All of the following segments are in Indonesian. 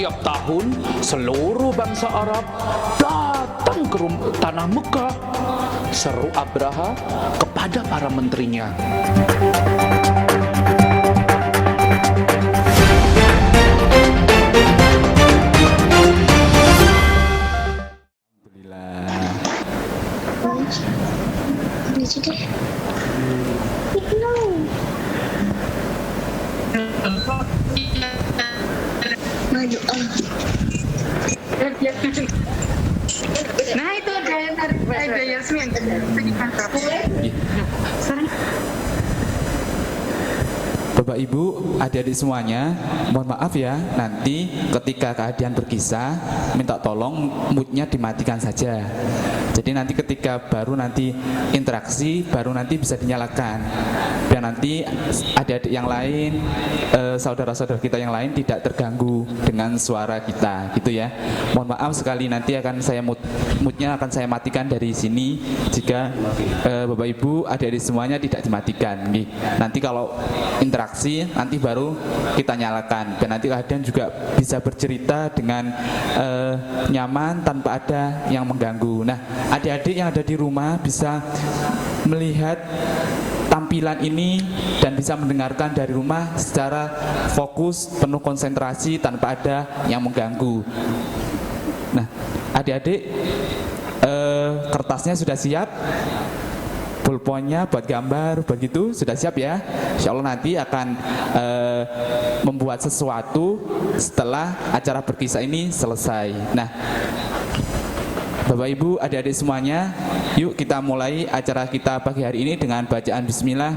setiap tahun seluruh bangsa Arab datang ke tanah Mekah, seru Abraha kepada para menterinya. Lucu deh. No. Maju. Nah itu ada Yasmin. Bapak Ibu, adik-adik semuanya, mohon maaf ya, nanti ketika keadaan berkisah, minta tolong moodnya dimatikan saja. Jadi nanti ketika baru nanti interaksi, baru nanti bisa dinyalakan. Biar nanti adik-adik yang lain, saudara-saudara kita yang lain tidak terganggu dengan suara kita, gitu ya. Mohon maaf sekali, nanti akan saya moodnya akan saya matikan dari sini jika Bapak Ibu, adik-adik semuanya tidak dimatikan. Nanti kalau interaksi nanti baru kita nyalakan, dan nanti kalian juga bisa bercerita dengan nyaman tanpa ada yang mengganggu. Nah, adik-adik yang ada di rumah bisa melihat tampilan ini dan bisa mendengarkan dari rumah secara fokus, penuh konsentrasi tanpa ada yang mengganggu. Nah, adik-adik kertasnya sudah siap, pulpennya buat gambar, begitu sudah siap ya. Insya Allah nanti akan membuat sesuatu setelah acara berkisah ini selesai. Nah, Bapak Ibu, adik-adik semuanya, yuk kita mulai acara kita pagi hari ini dengan bacaan Bismillah.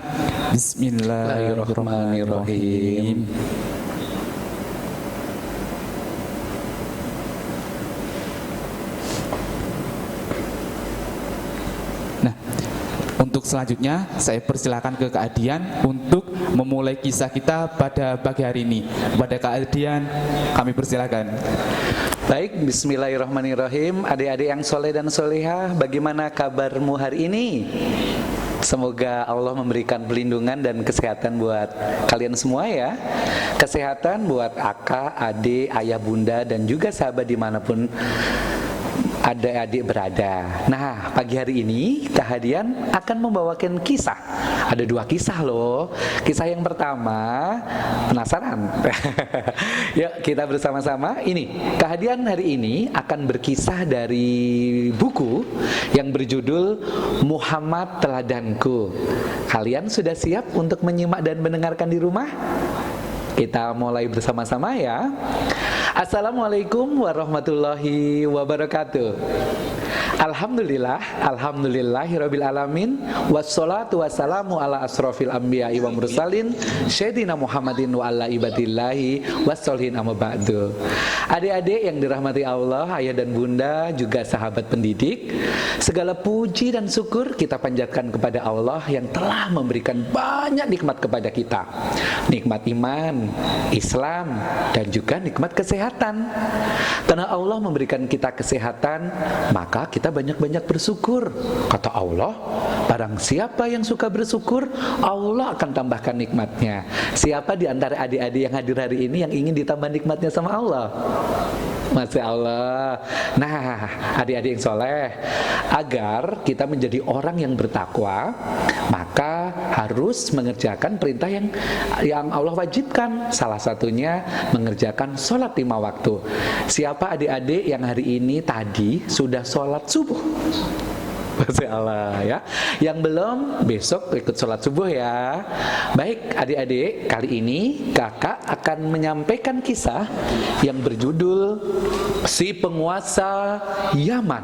Bismillahirrahmanirrahim. Untuk selanjutnya saya persilakan ke Kak Adian untuk memulai kisah kita pada pagi hari ini. Pada Kak Adian kami persilakan. Baik, bismillahirrahmanirrahim. Adik-adik yang soleh dan solehah, bagaimana kabarmu hari ini? Semoga Allah memberikan perlindungan dan kesehatan buat kalian semua ya. Kesehatan buat kakak, adik, ayah, bunda, dan juga sahabat dimanapun adik-adik berada. Nah, pagi hari ini Kak Hadian akan membawakan kisah. Ada 2 kisah loh. Kisah yang pertama, penasaran? Yuk kita bersama-sama. Ini, Kak Hadian hari ini akan berkisah dari buku yang berjudul Muhammad Teladanku. Kalian sudah siap untuk menyimak dan mendengarkan di rumah? Kita mulai bersama-sama ya. Assalamualaikum warahmatullahi wabarakatuh. Alhamdulillahirabbil alamin, wassalatu wassalamu ala asrofil anbiya'i wa mursalin sayyidina Muhammadin wa ala ibadillahi wassolihin amma ba'du. Adik-adik yang dirahmati Allah, ayah dan bunda, juga sahabat pendidik, segala puji dan syukur kita panjatkan kepada Allah yang telah memberikan banyak nikmat kepada kita. Nikmat iman, Islam, dan juga nikmat kesehatan. Karena Allah memberikan kita kesehatan, maka kita banyak-banyak bersyukur. Kata Allah, barang siapa yang suka bersyukur, Allah akan tambahkan nikmatnya. Siapa di antara adik-adik yang hadir hari ini yang ingin ditambah nikmatnya sama Allah? Masya Allah. Nah, adik-adik yang soleh, agar kita menjadi orang yang bertakwa, maka harus mengerjakan perintah yang Allah wajibkan. Salah satunya mengerjakan sholat 5 waktu. Siapa adik-adik yang hari ini tadi sudah sholat subuh? Masya Allah ya. Yang belum, besok ikut sholat subuh ya. Baik adik-adik, kali ini kakak akan menyampaikan kisah yang berjudul Si Penguasa Yaman.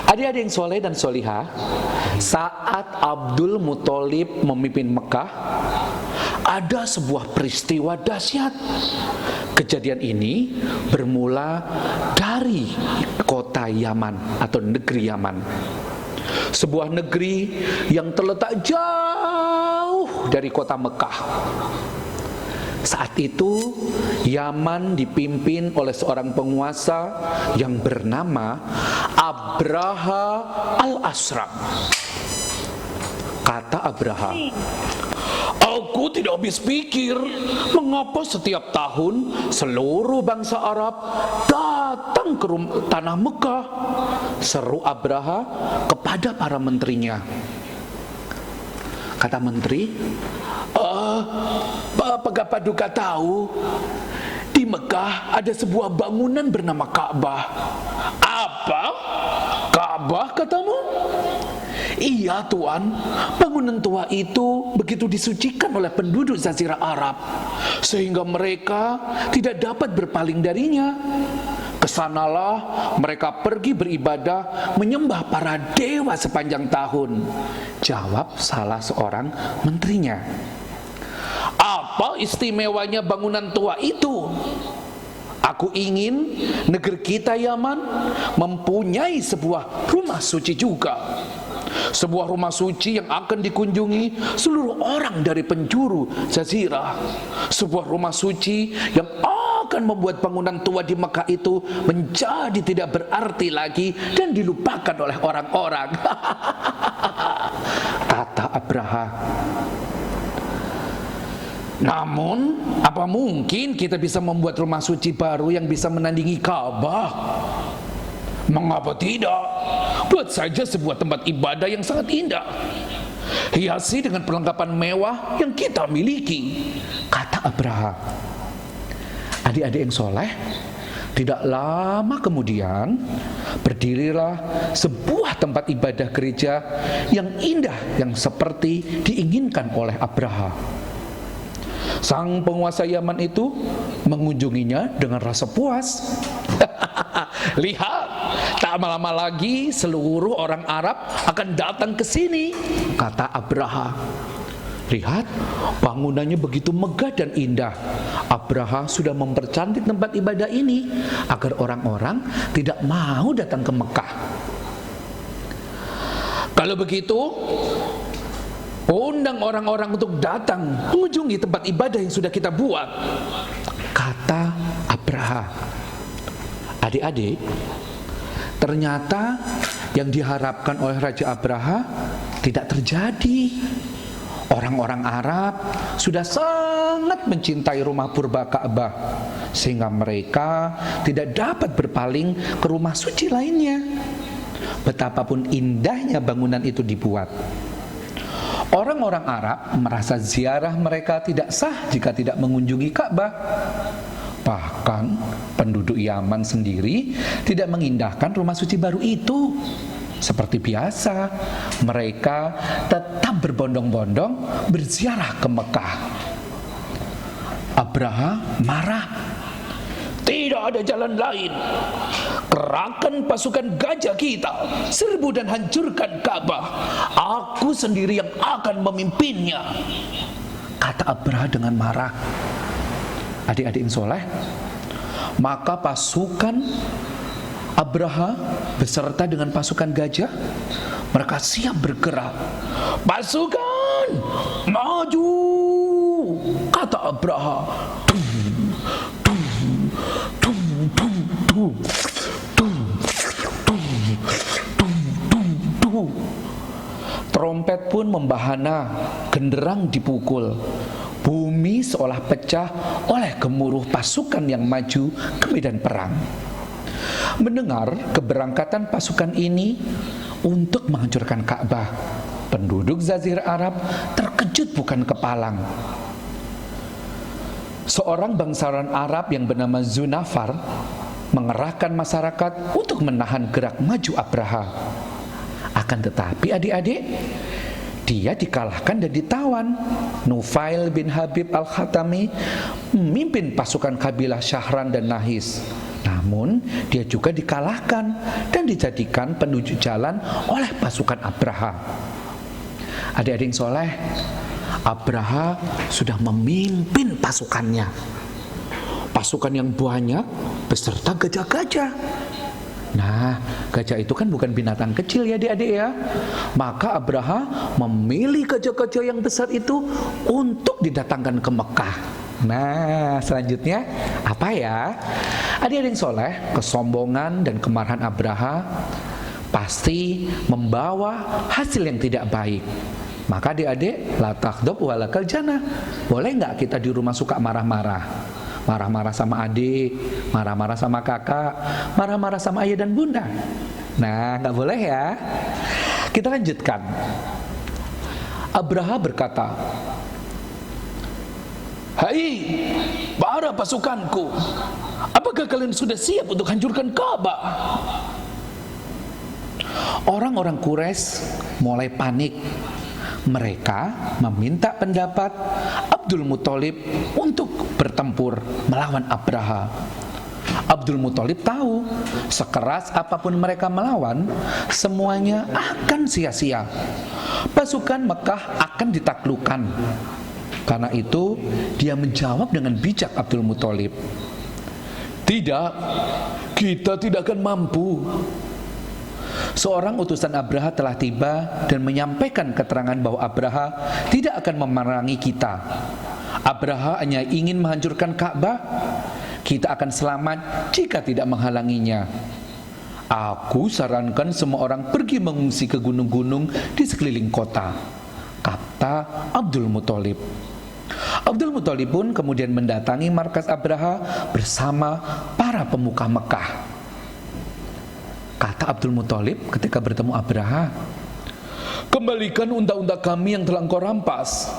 Adik-adik yang soleh dan solihah, saat Abdul Muthalib memimpin Mekah, ada sebuah peristiwa dahsyat. Kejadian ini bermula dari kota Yaman atau negeri Yaman. Sebuah negeri yang terletak jauh dari kota Mekah. Saat itu Yaman dipimpin oleh seorang penguasa yang bernama Abraha al-Asram. Kata Abraha, Aku tidak habis pikir mengapa setiap tahun seluruh bangsa Arab datang ke tanah Mekah, seru Abraha kepada para menterinya. Kata menteri, apakah Paduka tahu di Mekah ada sebuah bangunan bernama Ka'bah? Apa? Ka'bah katamu? Iya Tuan, bangunan tua itu begitu disucikan oleh penduduk Jazirah Arab sehingga mereka tidak dapat berpaling darinya. Kesanalah mereka pergi beribadah menyembah para dewa sepanjang tahun, jawab salah seorang menterinya. Apa istimewanya bangunan tua itu? Aku ingin negeri kita Yaman mempunyai sebuah rumah suci juga. Sebuah rumah suci yang akan dikunjungi seluruh orang dari penjuru Jazirah. Sebuah rumah suci yang akan membuat bangunan tua di Mekah itu menjadi tidak berarti lagi dan dilupakan oleh orang-orang. Kata Abraha. Namun, apa mungkin kita bisa membuat rumah suci baru yang bisa menandingi Ka'bah? Mengapa tidak? Buat saja sebuah tempat ibadah yang sangat indah, hiasi dengan perlengkapan mewah yang kita miliki, kata Abraha. Adik-adik yang soleh, tidak lama kemudian berdirilah sebuah tempat ibadah gereja yang indah yang seperti diinginkan oleh Abraha. Sang penguasa Yaman itu mengunjunginya dengan rasa puas. Lihat, tak lama lagi seluruh orang Arab akan datang ke sini, kata Abraha. Lihat, bangunannya begitu megah dan indah. Abraha sudah mempercantik tempat ibadah ini agar orang-orang tidak mau datang ke Mekah. Kalau begitu, undang orang-orang untuk datang mengunjungi tempat ibadah yang sudah kita buat, kata Abraha. Adik-adik, ternyata yang diharapkan oleh Raja Abraha tidak terjadi. Orang-orang Arab sudah sangat mencintai rumah purba Ka'bah sehingga mereka tidak dapat berpaling ke rumah suci lainnya, betapapun indahnya bangunan itu dibuat. Orang-orang Arab merasa ziarah mereka tidak sah jika tidak mengunjungi Ka'bah. Bahkan penduduk Yaman sendiri tidak mengindahkan rumah suci baru itu. Seperti biasa, mereka tetap berbondong-bondong berziarah ke Mekah. Abraha marah. Tidak ada jalan lain. Kerahkan pasukan gajah kita, serbu dan hancurkan Ka'bah. Aku sendiri yang akan memimpinnya, kata Abraha dengan marah. Adik-adik yang soleh, maka pasukan Abraha beserta dengan pasukan gajah, mereka siap bergerak. Pasukan, maju, kata Abraha. Trompet pun membahana, genderang dipukul. Bumi seolah pecah oleh gemuruh pasukan yang maju ke medan perang. Mendengar keberangkatan pasukan ini untuk menghancurkan Ka'bah, penduduk Jazirah Arab terkejut bukan kepalang. Seorang bangsawan Arab yang bernama Zunafar mengerahkan masyarakat untuk menahan gerak maju Abraha. Akan tetapi adik-adik, dia dikalahkan dan ditawan. Nufail bin Habib al-Khatami memimpin pasukan kabilah Syahran dan Nahis. Namun dia juga dikalahkan dan dijadikan penunjuk jalan oleh pasukan Abraha. Adik-adik soleh, Abraha sudah memimpin pasukannya. Pasukan yang banyak beserta gajah-gajah. Nah, gajah itu kan bukan binatang kecil ya adik-adik ya. Maka Abraha memilih gajah-gajah yang besar itu untuk didatangkan ke Mekah. Nah, selanjutnya apa ya? Adik-adik soleh, kesombongan dan kemarahan Abraha pasti membawa hasil yang tidak baik. Maka adik-adik, la taghdab walakal jannah. Boleh nggak kita di rumah suka marah-marah? Marah-marah sama adik, marah-marah sama kakak, marah-marah sama ayah dan bunda. Nah, nggak boleh ya. Kita lanjutkan. Abraha berkata, "Hai para pasukanku, apakah kalian sudah siap untuk hancurkan Ka'bah?" Orang-orang Quraisy mulai panik. Mereka meminta pendapat Abdul Muthalib untuk bertempur melawan Abraha. Abdul Muthalib tahu, sekeras apapun mereka melawan, semuanya akan sia-sia. Pasukan Mekah akan ditaklukkan. Karena itu, dia menjawab dengan bijak Abdul Muthalib. "Tidak, kita tidak akan mampu." Seorang utusan Abraha telah tiba dan menyampaikan keterangan bahwa Abraha tidak akan memerangi kita. Abraha hanya ingin menghancurkan Ka'bah. Kita akan selamat jika tidak menghalanginya. Aku sarankan semua orang pergi mengungsi ke gunung-gunung di sekeliling kota, kata Abdul Muthalib. Abdul Muthalib pun kemudian mendatangi markas Abraha bersama para pemuka Mekah. Kata Abdul Muthalib ketika bertemu Abraha, "Kembalikan unta-unta kami yang telah engkau rampas."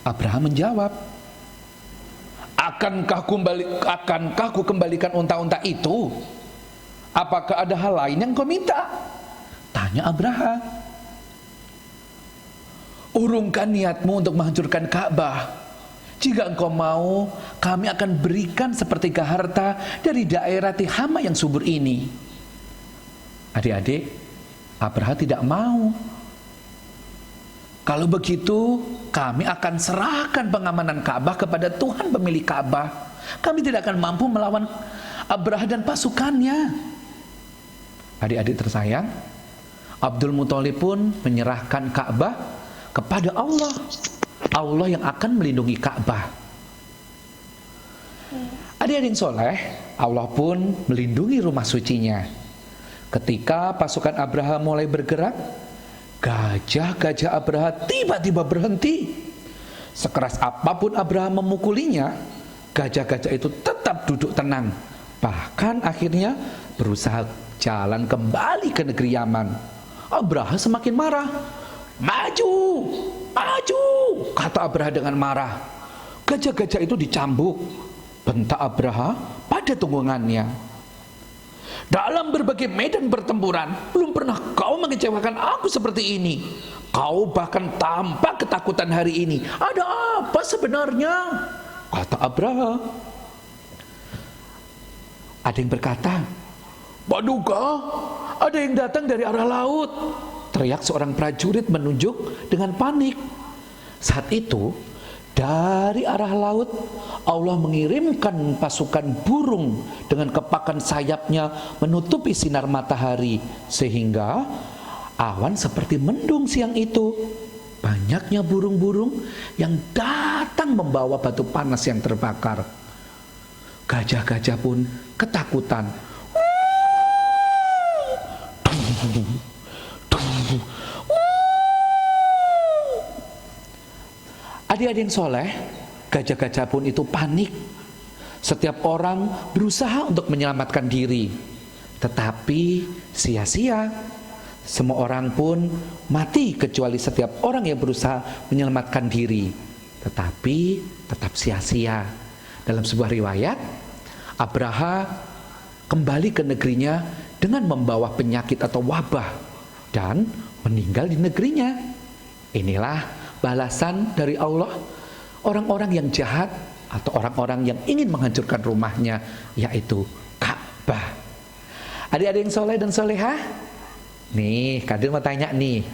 Abraha menjawab, Akankah ku kembalikan unta-unta itu? Apakah ada hal lain yang kau minta?" tanya Abraha. "Urungkan niatmu untuk menghancurkan Ka'bah. Jika engkau mau, kami akan berikan sepertiga harta dari daerah Tihama yang subur ini." Adik-adik, Abraha tidak mau. "Kalau begitu, kami akan serahkan pengamanan Ka'bah kepada Tuhan pemilik Ka'bah. Kami tidak akan mampu melawan Abraha dan pasukannya." Adik-adik tersayang, Abdul Muthalib pun menyerahkan Ka'bah kepada Allah. Allah yang akan melindungi Ka'bah. Adik-adik soleh, Allah pun melindungi rumah sucinya. Ketika pasukan Abraha mulai bergerak, gajah-gajah Abraha tiba-tiba berhenti. Sekeras apapun Abraha memukulinya, gajah-gajah itu tetap duduk tenang. Bahkan akhirnya berusaha jalan kembali ke negeri Yaman. Abraha semakin marah. "Maju, maju!" kata Abraha dengan marah. Gajah-gajah itu dicambuk. Bentak Abraha pada tunggangannya. "Dalam berbagai medan pertempuran, belum pernah kau mengecewakan aku seperti ini. Kau bahkan tampak ketakutan hari ini. Ada apa sebenarnya?" kata Abraha. Ada yang berkata, "Paduka, ada yang datang dari arah laut," teriak seorang prajurit menunjuk dengan panik. Saat itu, dari arah laut, Allah mengirimkan pasukan burung dengan kepakan sayapnya menutupi sinar matahari, sehingga awan seperti mendung siang itu. Banyaknya burung-burung yang datang membawa batu panas yang terbakar. Gajah-gajah pun ketakutan. Adik-adik soleh, gajah-gajah pun itu panik. Setiap orang berusaha untuk menyelamatkan diri, tetapi sia-sia. Semua orang pun mati kecuali setiap orang yang berusaha menyelamatkan diri, tetapi tetap sia-sia. Dalam sebuah riwayat, Abraha kembali ke negerinya dengan membawa penyakit atau wabah dan meninggal di negerinya. Inilah balasan dari Allah orang-orang yang jahat atau orang-orang yang ingin menghancurkan rumahnya, yaitu Ka'bah. Adik-adik yang soleh dan solehah, nih Kadir mau tanya nih,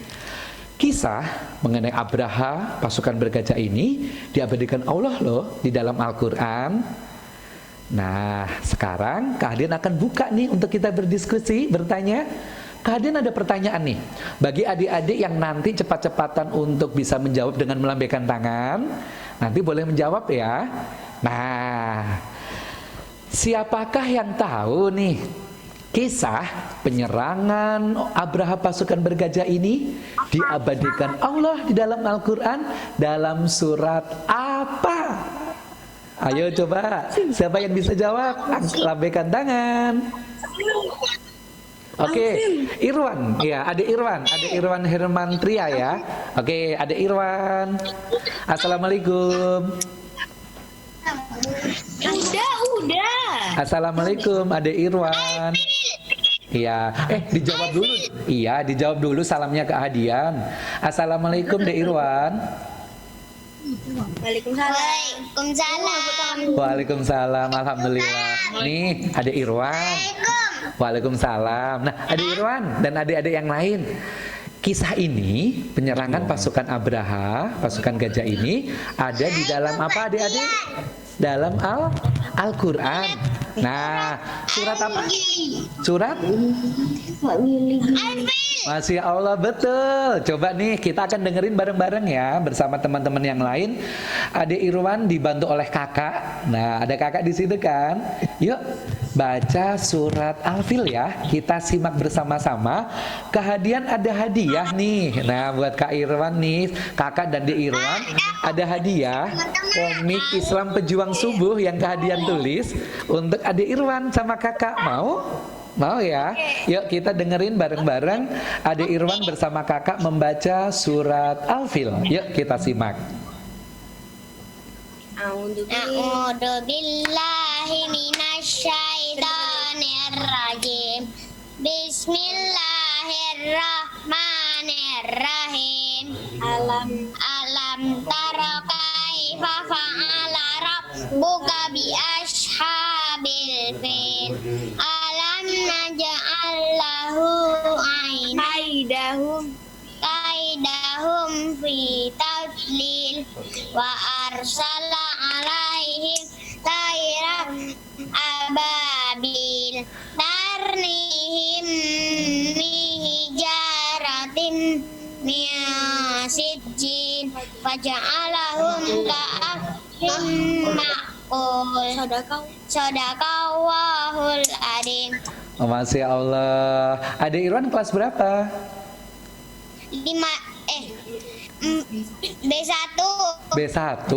kisah mengenai Abraha pasukan bergajah ini diabadikan Allah loh di dalam Al-Quran. Nah sekarang Kak Adin akan buka nih untuk kita berdiskusi, bertanya. Kak Adin ada pertanyaan nih bagi adik-adik yang nanti cepat-cepatan untuk bisa menjawab dengan melambaikan tangan. Nanti boleh menjawab ya. Nah, siapakah yang tahu nih kisah penyerangan Abraha pasukan bergajah ini? diabadikan Allah di dalam Al-Quran dalam surat apa? Ayo coba, siapa yang bisa jawab? Lambaikan tangan. Oke, Irwan, ya, ada Irwan Hermantria ya. Oke, ada Irwan. Assalamualaikum. Udah. Assalamualaikum, ada Irwan. Iya, dijawab dulu. Iya, dijawab dulu salamnya ke Hadian. Assalamualaikum, De Irwan. Waalaikumsalam. Waalaikumsalam, alhamdulillah. Nih, ada Irwan. Waalaikumsalam. Nah, ada Irwan dan adik-adik yang lain. Kisah ini, penyerangan pasukan Abraha, pasukan gajah ini ada di dalam apa adik-adik? Dalam Al-Quran. Nah, surat apa? Surat? Masya Allah, betul. Coba nih kita akan dengerin bareng-bareng ya bersama teman-teman yang lain. Adik Irwan dibantu oleh kakak. Nah, ada kakak di situ kan? Yuk baca surat Al-Fil ya. Kita simak bersama-sama. Kehadian ada hadiah nih. Nah, buat Kak Irwan nih, kakak dan Di Irwan ada hadiah komik Islam Pejuang Subuh yang kehadian tulis untuk adik Irwan sama kakak. Mau ya? Yuk kita dengerin bareng-bareng adik Irwan bersama kakak membaca surat Al-Fil. Yuk kita simak. A'udzu billahi minasyaitonir rajim. Bismillahirrahmanirrahim. Alam tara kaifa fa'ala rabbuka bi ashabil fil. Alam naj'al lahu kaidahum fi tadlil wa arsala alaihim tayran ababil tarnihim hijaratin min sijjin faja'alahum ka'asfin ma'kul. Sadaqallahul adzim. Masya Allah. Adik Irwan kelas berapa? B1. B1,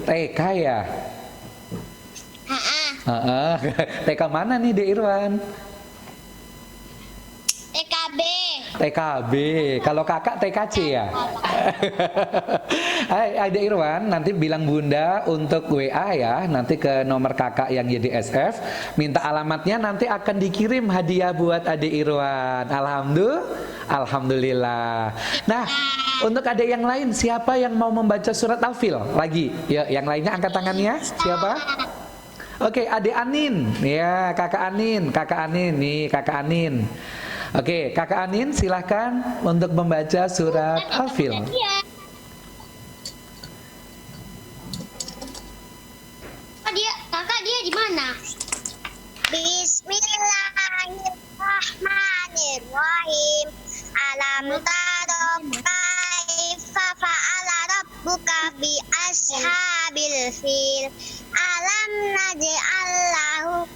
TK ya? TK mana nih Dek Irwan? TKB. TKB. Kalau kakak TKC ya? Hai Adik Irwan, nanti bilang bunda untuk WA ya, nanti ke nomor kakak yang YDSF, minta alamatnya, nanti akan dikirim hadiah buat Adik Irwan. Alhamdulillah. Nah, untuk adik yang lain, siapa yang mau membaca surat Al-Fil lagi? Ya, yang lainnya angkat tangannya. Siapa? Oke, adik Anin. Ya, kakak Anin nih, kakak Anin. Oke, kakak Anin silahkan untuk membaca surat Al-Fil. Kakak dia di mana? Bismillahirrahmanirrahim. Alam tara kaifa fa'ala rabbuka bi ashabil fil. Alam naj'al lahu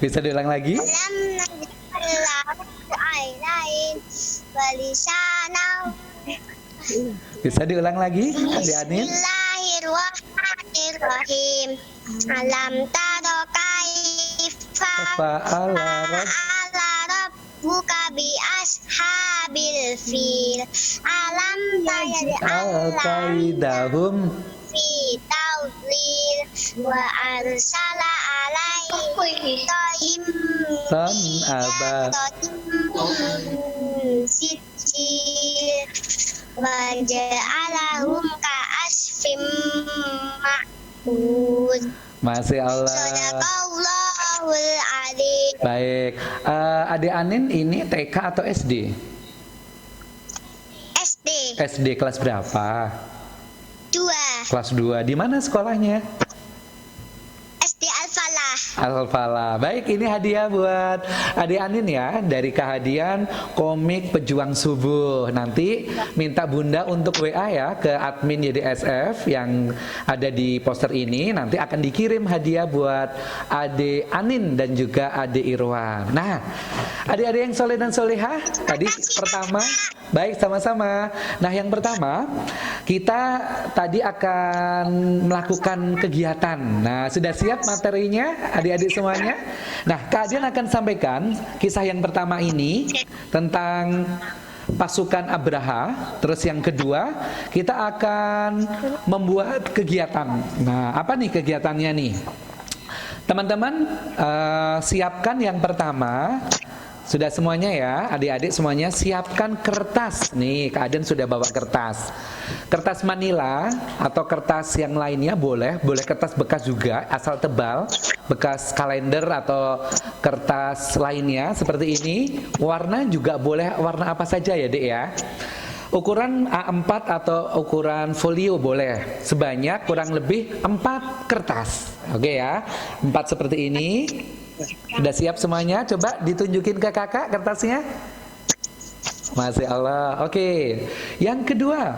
Bisa diulang lagi? Alam naj'al ainain walisana. Bisa diulang lagi, Adik Anin? Bismillahirrahmanirrahim. Alam tara kaifa Fa'ala rabbuka bi ashabil fil. Alam naj'al kaidahum fi tawlil wa arsala alaihim Tan aba sijil wa ja'alahum ka'asfim ma'kul. Masya Allah. Sadaqallahul adzim. Baik, Adik Anin ini TK atau SD? SD kelas berapa? 2. Kelas 2. Di mana sekolahnya? SD Al-Falah. Al-Falah. Baik, ini hadiah buat Adik Anin ya, dari Kehadian komik Pejuang Subuh. Nanti minta Bunda untuk WA ya ke admin YDSF yang ada di poster ini. Nanti akan dikirim hadiah buat Adik Anin dan juga Adik Irwan. Nah, adik-adik yang soleh dan solehah, tadi pertama, baik sama-sama. Nah, yang pertama kita tadi akan melakukan kegiatan. Nah, sudah siap materinya adik-adik semuanya? Nah, Kak Adian akan sampaikan kisah yang pertama ini tentang pasukan Abraha. Terus yang kedua, kita akan membuat kegiatan. Nah, apa nih kegiatannya nih? Teman-teman, siapkan yang pertama. Sudah semuanya ya, adik-adik semuanya siapkan kertas. Nih, Kak Aden sudah bawa kertas. Kertas manila atau kertas yang lainnya boleh kertas bekas juga, asal tebal, bekas kalender atau kertas lainnya seperti ini. Warna juga boleh warna apa saja ya, Dek ya. Ukuran A4 atau ukuran folio boleh. Sebanyak kurang lebih 4 kertas. Oke ya, 4 seperti ini. Sudah siap semuanya? Coba ditunjukin ke kakak kertasnya. Masya Allah. Oke. Yang kedua,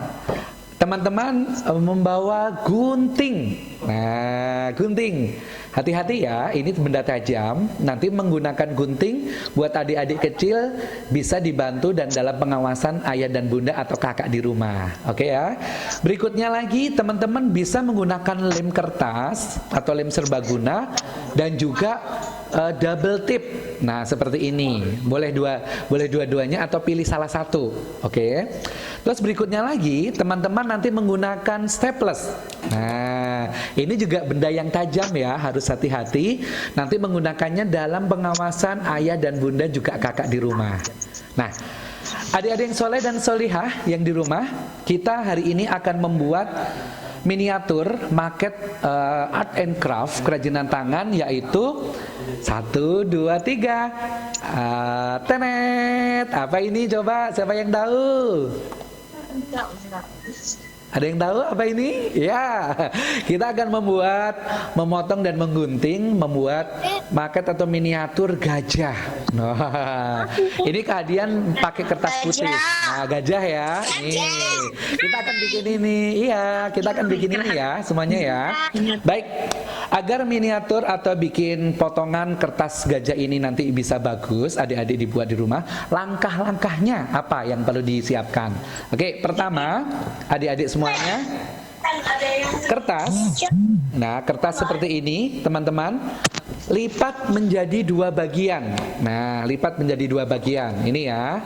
teman-teman membawa gunting. Nah, gunting. Hati-hati ya, ini benda tajam. Nanti menggunakan gunting buat adik-adik kecil bisa dibantu dan dalam pengawasan ayah dan bunda atau kakak di rumah. Oke ya. Berikutnya lagi, teman-teman bisa menggunakan lem kertas atau lem serbaguna dan juga double tip. Nah, seperti ini. Boleh dua-duanya atau pilih salah satu. Oke. Terus berikutnya lagi, teman-teman nanti menggunakan staples. Nah, ini juga benda yang tajam ya, harus hati-hati. Nanti menggunakannya dalam pengawasan ayah dan bunda juga kakak di rumah. Nah, adik-adik yang soleh dan solihah yang di rumah, kita hari ini akan membuat miniatur maket art and craft kerajinan tangan, yaitu 1, 2, 3 tenet. Apa ini coba, siapa yang tahu? Ada yang tahu apa ini? Ya, kita akan memotong dan menggunting, membuat maket atau miniatur gajah. Nah, ini Kehadian pakai kertas putih. Nah, gajah ya. Nih, kita akan bikin ini. Iya, kita akan bikin ini ya, semuanya ya. Baik, agar miniatur atau bikin potongan kertas gajah ini nanti bisa bagus, adik-adik dibuat di rumah. Langkah-langkahnya apa yang perlu disiapkan? Oke, pertama, adik-adik semuanya, kertas. Nah, kertas seperti ini, teman-teman, lipat menjadi 2 bagian. Nah, lipat menjadi 2 bagian. Ini ya.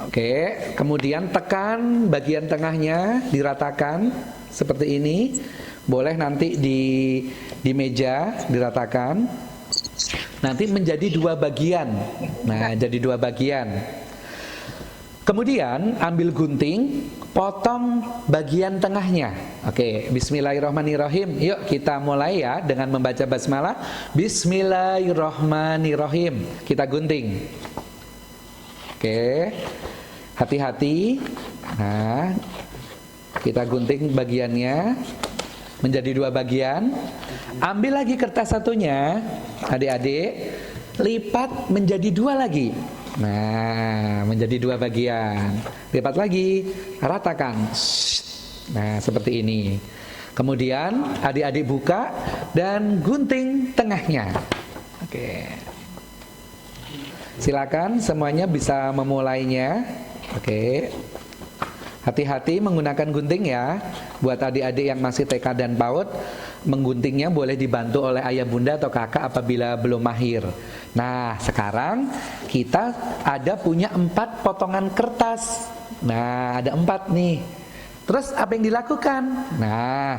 Oke, kemudian tekan bagian tengahnya, diratakan seperti ini. Boleh nanti di meja diratakan. Nanti menjadi 2 bagian. Nah, jadi 2 bagian. Kemudian ambil gunting, potong bagian tengahnya. Oke, bismillahirrahmanirrahim. Yuk kita mulai ya dengan membaca basmalah. Bismillahirrahmanirrahim. Kita gunting. Oke, hati-hati. Nah, kita gunting bagiannya menjadi 2 bagian. Ambil lagi kertas satunya, adik-adik, lipat menjadi 2 lagi. Nah, menjadi 2 bagian. Lipat lagi, ratakan. Nah, seperti ini. Kemudian adik-adik buka dan gunting tengahnya. Oke. Silakan semuanya bisa memulainya. Oke. Hati-hati menggunakan gunting ya. Buat adik-adik yang masih TK dan PAUD, mengguntingnya boleh dibantu oleh ayah bunda atau kakak apabila belum mahir. Nah, sekarang kita punya 4 potongan kertas. Nah, ada 4 nih. Terus apa yang dilakukan? Nah,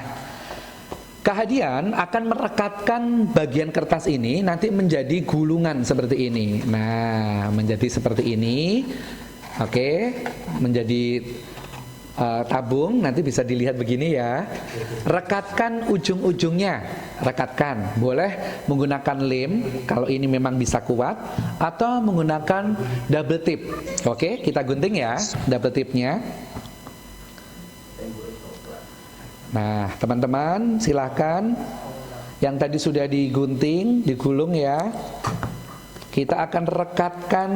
Kehadian akan merekatkan bagian kertas ini nanti menjadi gulungan seperti ini. Nah, menjadi seperti ini. Oke, menjadi tabung, nanti bisa dilihat begini ya. Rekatkan ujung-ujungnya, rekatkan. Boleh menggunakan lem kalau ini memang bisa kuat, atau menggunakan double tip. Oke, kita gunting ya double tipnya. Nah, teman-teman silahkan Yang tadi sudah digunting, digulung ya. Kita akan rekatkan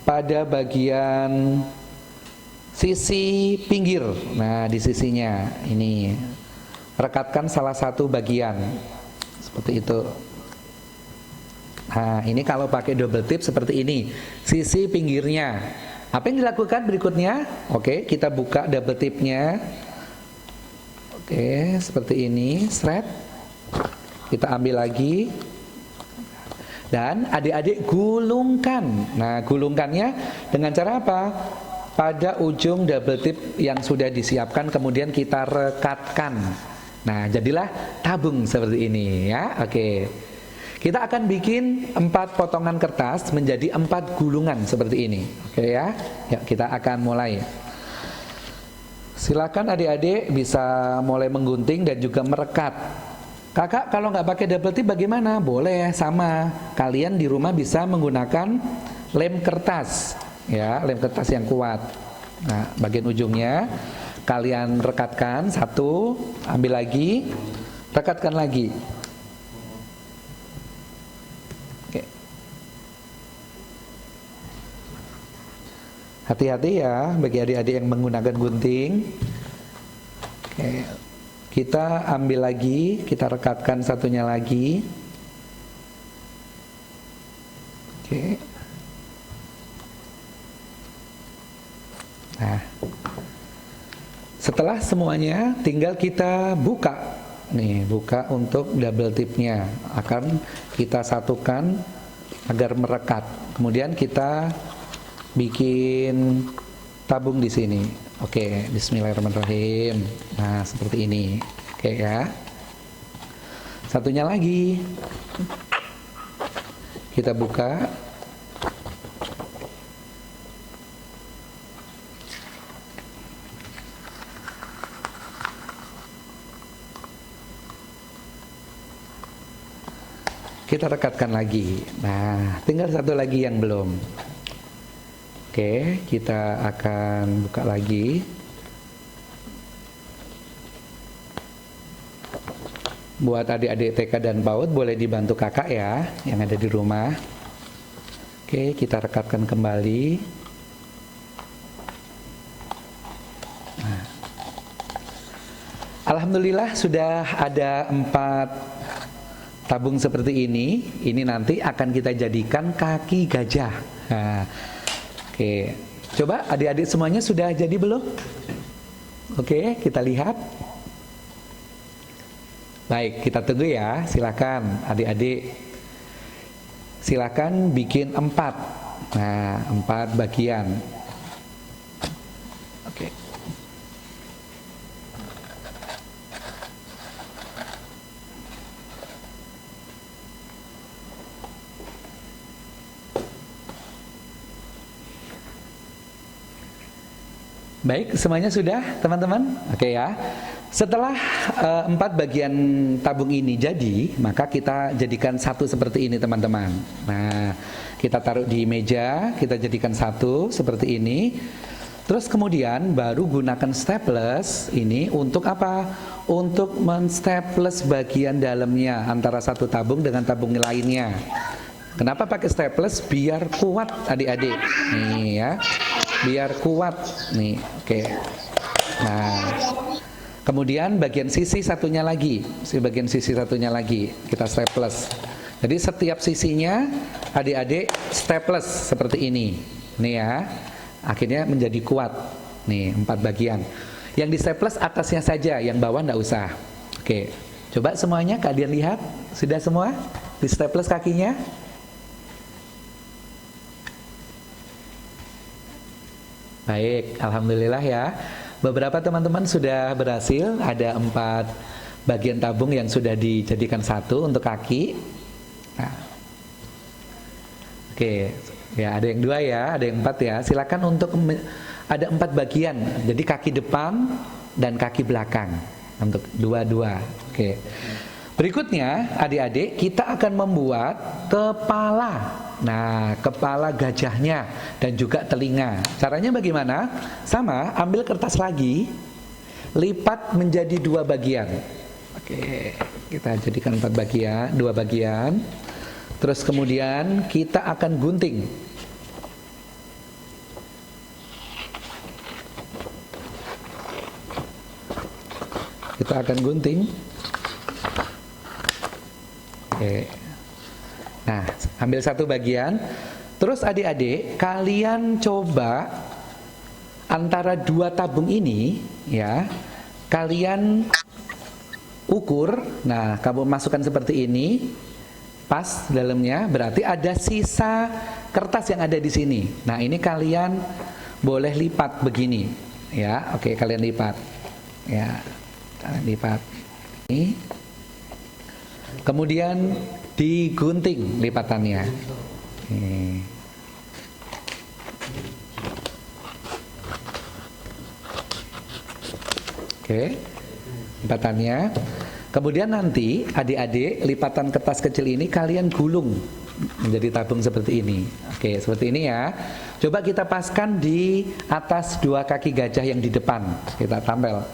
pada bagian sisi pinggir. Nah, di sisinya ini rekatkan salah satu bagian seperti itu. Nah, ini kalau pakai double tip seperti ini, sisi pinggirnya. Apa yang dilakukan berikutnya? Oke, kita buka double tipnya. Oke, seperti ini, thread. Kita ambil lagi. Dan adik-adik gulungkan. Nah, gulungkannya dengan cara apa? Pada ujung double tip yang sudah disiapkan, kemudian kita rekatkan. Nah, jadilah tabung seperti ini ya. Oke. Kita akan bikin 4 potongan kertas menjadi 4 gulungan seperti ini. Oke ya. Yuk, kita akan mulai. Silakan adik-adik bisa mulai menggunting dan juga merekat. Kakak kalau nggak pakai double tip bagaimana? Boleh, sama. Kalian di rumah bisa menggunakan lem kertas, ya, lem kertas yang kuat. Nah, bagian ujungnya kalian rekatkan satu, ambil lagi, rekatkan lagi. Oke. Hati-hati ya bagi adik-adik yang menggunakan gunting. Oke. Kita ambil lagi, kita rekatkan satunya lagi. Oke. Nah, setelah semuanya tinggal kita buka. Nih, buka untuk double tipnya. Akan kita satukan agar merekat. Kemudian kita bikin tabung di sini. Oke, bismillahirrahmanirrahim. Nah, seperti ini. Oke ya. Satunya lagi. Kita buka. Kita rekatkan lagi. Nah, tinggal satu lagi yang belum. Oke, kita akan buka lagi. Buat adik-adik TK dan PAUD boleh dibantu kakak ya, yang ada di rumah. Oke, kita rekatkan kembali. Nah. Alhamdulillah sudah ada 4 tabung seperti ini. Ini nanti akan kita jadikan kaki gajah. Nah, oke, coba adik-adik semuanya sudah jadi belum? Oke, kita lihat. Baik, kita tunggu ya. Silakan adik-adik. Silakan bikin 4. Nah, 4 bagian. Oke. Baik, semuanya sudah teman-teman? Oke ya. Setelah 4 bagian tabung ini jadi, maka kita jadikan satu seperti ini teman-teman. Nah, kita taruh di meja, kita jadikan satu seperti ini. Terus kemudian baru gunakan staples ini untuk apa? Untuk menstaples bagian dalamnya antara satu tabung dengan tabung lainnya. Kenapa pakai staples? Biar kuat adik-adik. Nih ya. Biar kuat nih. Oke. Nah, kemudian bagian sisi satunya lagi, bagian sisi satunya lagi kita staples. Jadi setiap sisinya adik-adik staples seperti ini. Nih ya, akhirnya menjadi kuat. Nih 4 bagian. Yang di staples atasnya saja, yang bawah enggak usah. Oke, coba semuanya kalian lihat, sudah semua di staples kakinya. Baik, alhamdulillah ya. Beberapa teman-teman sudah berhasil, ada 4 bagian tabung yang sudah dijadikan satu untuk kaki. Nah. Oke, ya ada yang 2 ya, ada yang 4 ya. Silakan untuk ada 4 bagian, jadi kaki depan dan kaki belakang untuk 2-2. Oke. Berikutnya adik-adik kita akan membuat kepala. Nah, kepala gajahnya dan juga telinga. Caranya bagaimana? Sama, ambil kertas lagi, lipat menjadi 2 bagian. Oke, kita jadikan 4 bagian, 2 bagian. Terus kemudian kita akan gunting. Kita akan gunting. Oke. Nah, ambil 1 bagian. Terus adik-adik, kalian coba antara 2 tabung ini, ya, kalian ukur. Nah, kamu masukkan seperti ini, pas dalamnya, berarti ada sisa kertas yang ada di sini. Nah, ini kalian boleh lipat begini, ya. Oke, kalian lipat, ya, kalian lipat. Ini, kemudian digunting lipatannya. Oke, lipatannya. Kemudian nanti adik-adik lipatan kertas kecil ini kalian gulung menjadi tabung seperti ini. Oke, seperti ini ya. Coba kita paskan di atas 2 kaki gajah yang di depan. Kita tampel.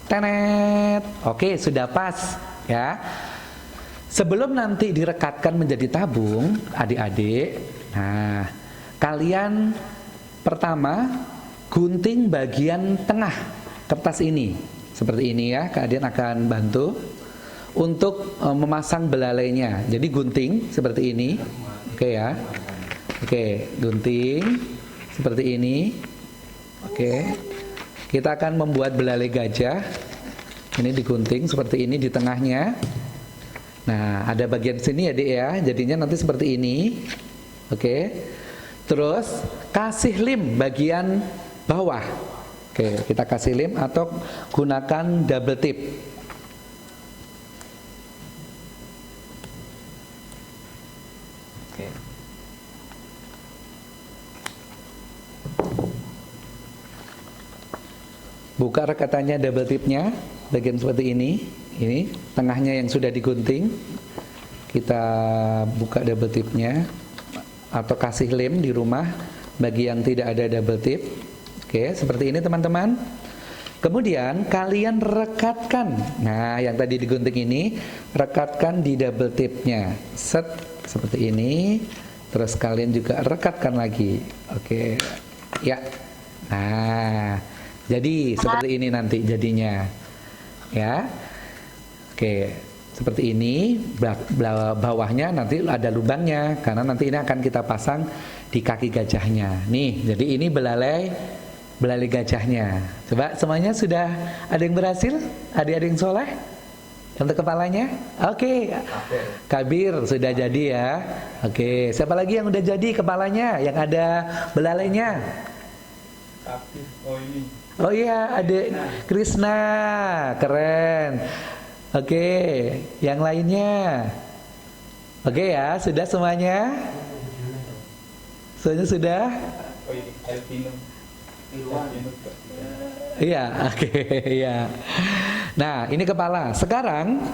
Tenet. Oke, sudah pas ya. Sebelum nanti direkatkan menjadi tabung, adik-adik, nah, kalian pertama gunting bagian tengah kertas ini. Seperti ini ya, kalian akan bantu untuk memasang belalainya. Jadi gunting seperti ini. Oke ya. Oke, gunting seperti ini. Oke. Kita akan membuat belalai gajah. Ini digunting seperti ini di tengahnya. Nah, ada bagian sini ya, Dek ya. Jadinya nanti seperti ini. Oke. Terus kasih lem bagian bawah. Oke, kita kasih lem atau gunakan double tip. Oke. Buka rekatannya double tipnya, bagian seperti ini. Ini tengahnya yang sudah digunting. Kita buka double tipnya atau kasih lem di rumah bagi yang tidak ada double tip. Oke, seperti ini teman-teman. Kemudian kalian rekatkan. Nah, yang tadi digunting ini rekatkan di double tipnya. Set seperti ini. Terus kalian juga rekatkan lagi. Oke. Ya. Nah, jadi seperti ini nanti jadinya. Ya. Oke, seperti ini. Bawahnya nanti ada lubangnya karena nanti ini akan kita pasang di kaki gajahnya. Nih, jadi ini belalai gajahnya. Coba semuanya sudah ada yang berhasil? Adik-adik yang soleh? Untuk kepalanya? Oke. Kabir sudah jadi ya. Oke, siapa lagi yang udah jadi kepalanya? Yang ada belalainya? Oh iya, adik Krisna. Keren. Oke, yang lainnya? Oke ya, sudah semuanya? Semuanya sudah? Iya, oke, ya. Nah, ini kepala. Sekarang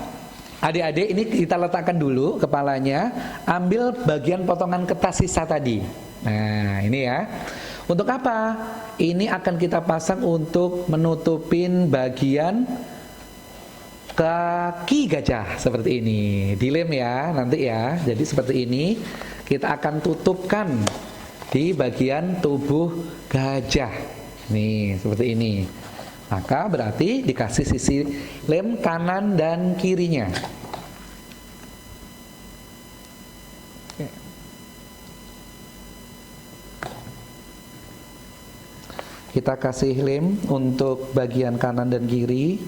adik-adik ini kita letakkan dulu kepalanya, ambil bagian potongan kertas sisa tadi. Nah, ini ya. Untuk apa? Ini akan kita pasang untuk menutupin bagian kaki gajah seperti ini. Dilem ya, nanti ya. Jadi seperti ini kita akan tutupkan di bagian tubuh gajah. Nih, seperti ini. Maka berarti dikasih sisi lem kanan dan kirinya. Oke. Kita kasih lem untuk bagian kanan dan kiri.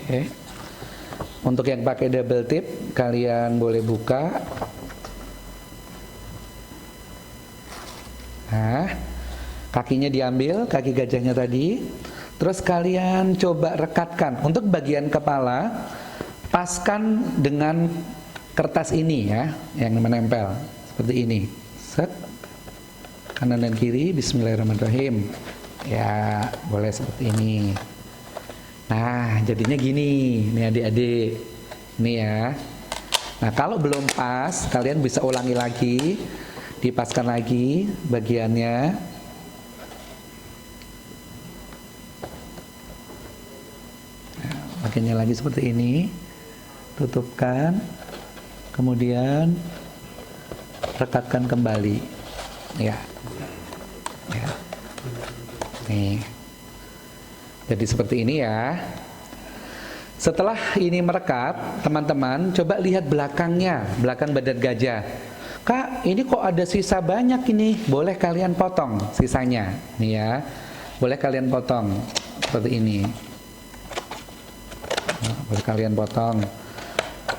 Oke. Untuk yang pakai double tip, kalian boleh buka. Nah, kakinya diambil, kaki gajahnya tadi. Terus kalian coba rekatkan. Untuk bagian kepala, paskan dengan kertas ini ya, yang menempel seperti ini. Set. Kanan dan kiri, bismillahirrahmanirrahim. Ya, boleh seperti ini. Nah, jadinya gini, nih adik-adik, nih ya. Nah, kalau belum pas, kalian bisa ulangi lagi, dipaskan lagi bagiannya. Nah, bagiannya lagi seperti ini. Tutupkan, kemudian rekatkan kembali. Ya. Nih. Jadi seperti ini ya. Setelah ini merekat, teman-teman coba lihat belakangnya, belakang badan gajah. Kak, ini kok ada sisa banyak ini. Boleh kalian potong sisanya. Nih ya. Boleh kalian potong seperti ini. Nah, boleh kalian potong.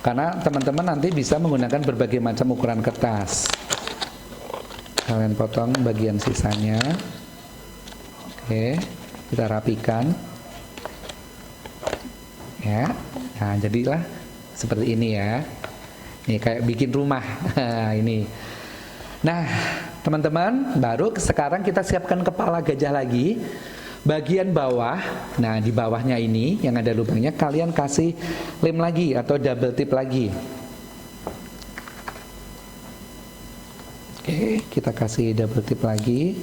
Karena teman-teman nanti bisa menggunakan berbagai macam ukuran kertas. Kalian potong bagian sisanya. Oke, kita rapikan. Ya, nah jadilah seperti ini ya. Ini kayak bikin rumah. Ini. Nah, teman-teman, baru sekarang kita siapkan kepala gajah lagi. Bagian bawah, nah di bawahnya ini yang ada lubangnya kalian kasih lem lagi atau double tip lagi. Oke, kita kasih double tip lagi.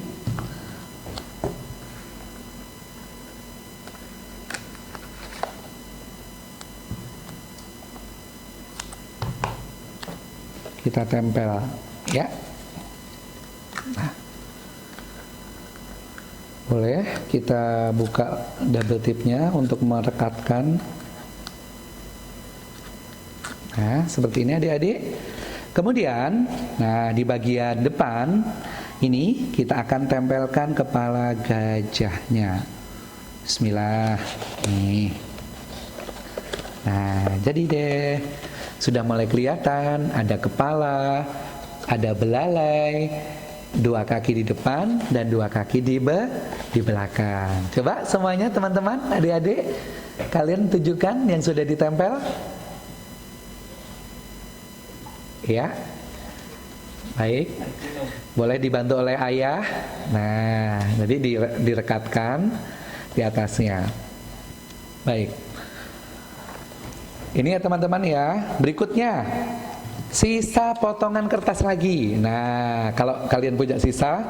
Kita tempel ya. Nah, boleh kita buka double tipnya untuk merekatkan. Nah, seperti ini adik-adik. Kemudian, nah di bagian depan ini kita akan tempelkan kepala gajahnya. Bismillah. Nih. Nah, jadi deh sudah mulai kelihatan ada kepala, ada belalai, 2 kaki di depan dan 2 kaki di belakang. Coba semuanya teman-teman, adik-adik, kalian tunjukkan yang sudah ditempel. Ya. Baik. Boleh dibantu oleh ayah. Nah, jadi direkatkan di atasnya. Baik. Ini ya teman-teman ya. Berikutnya sisa potongan kertas lagi. Nah, kalau kalian punya sisa,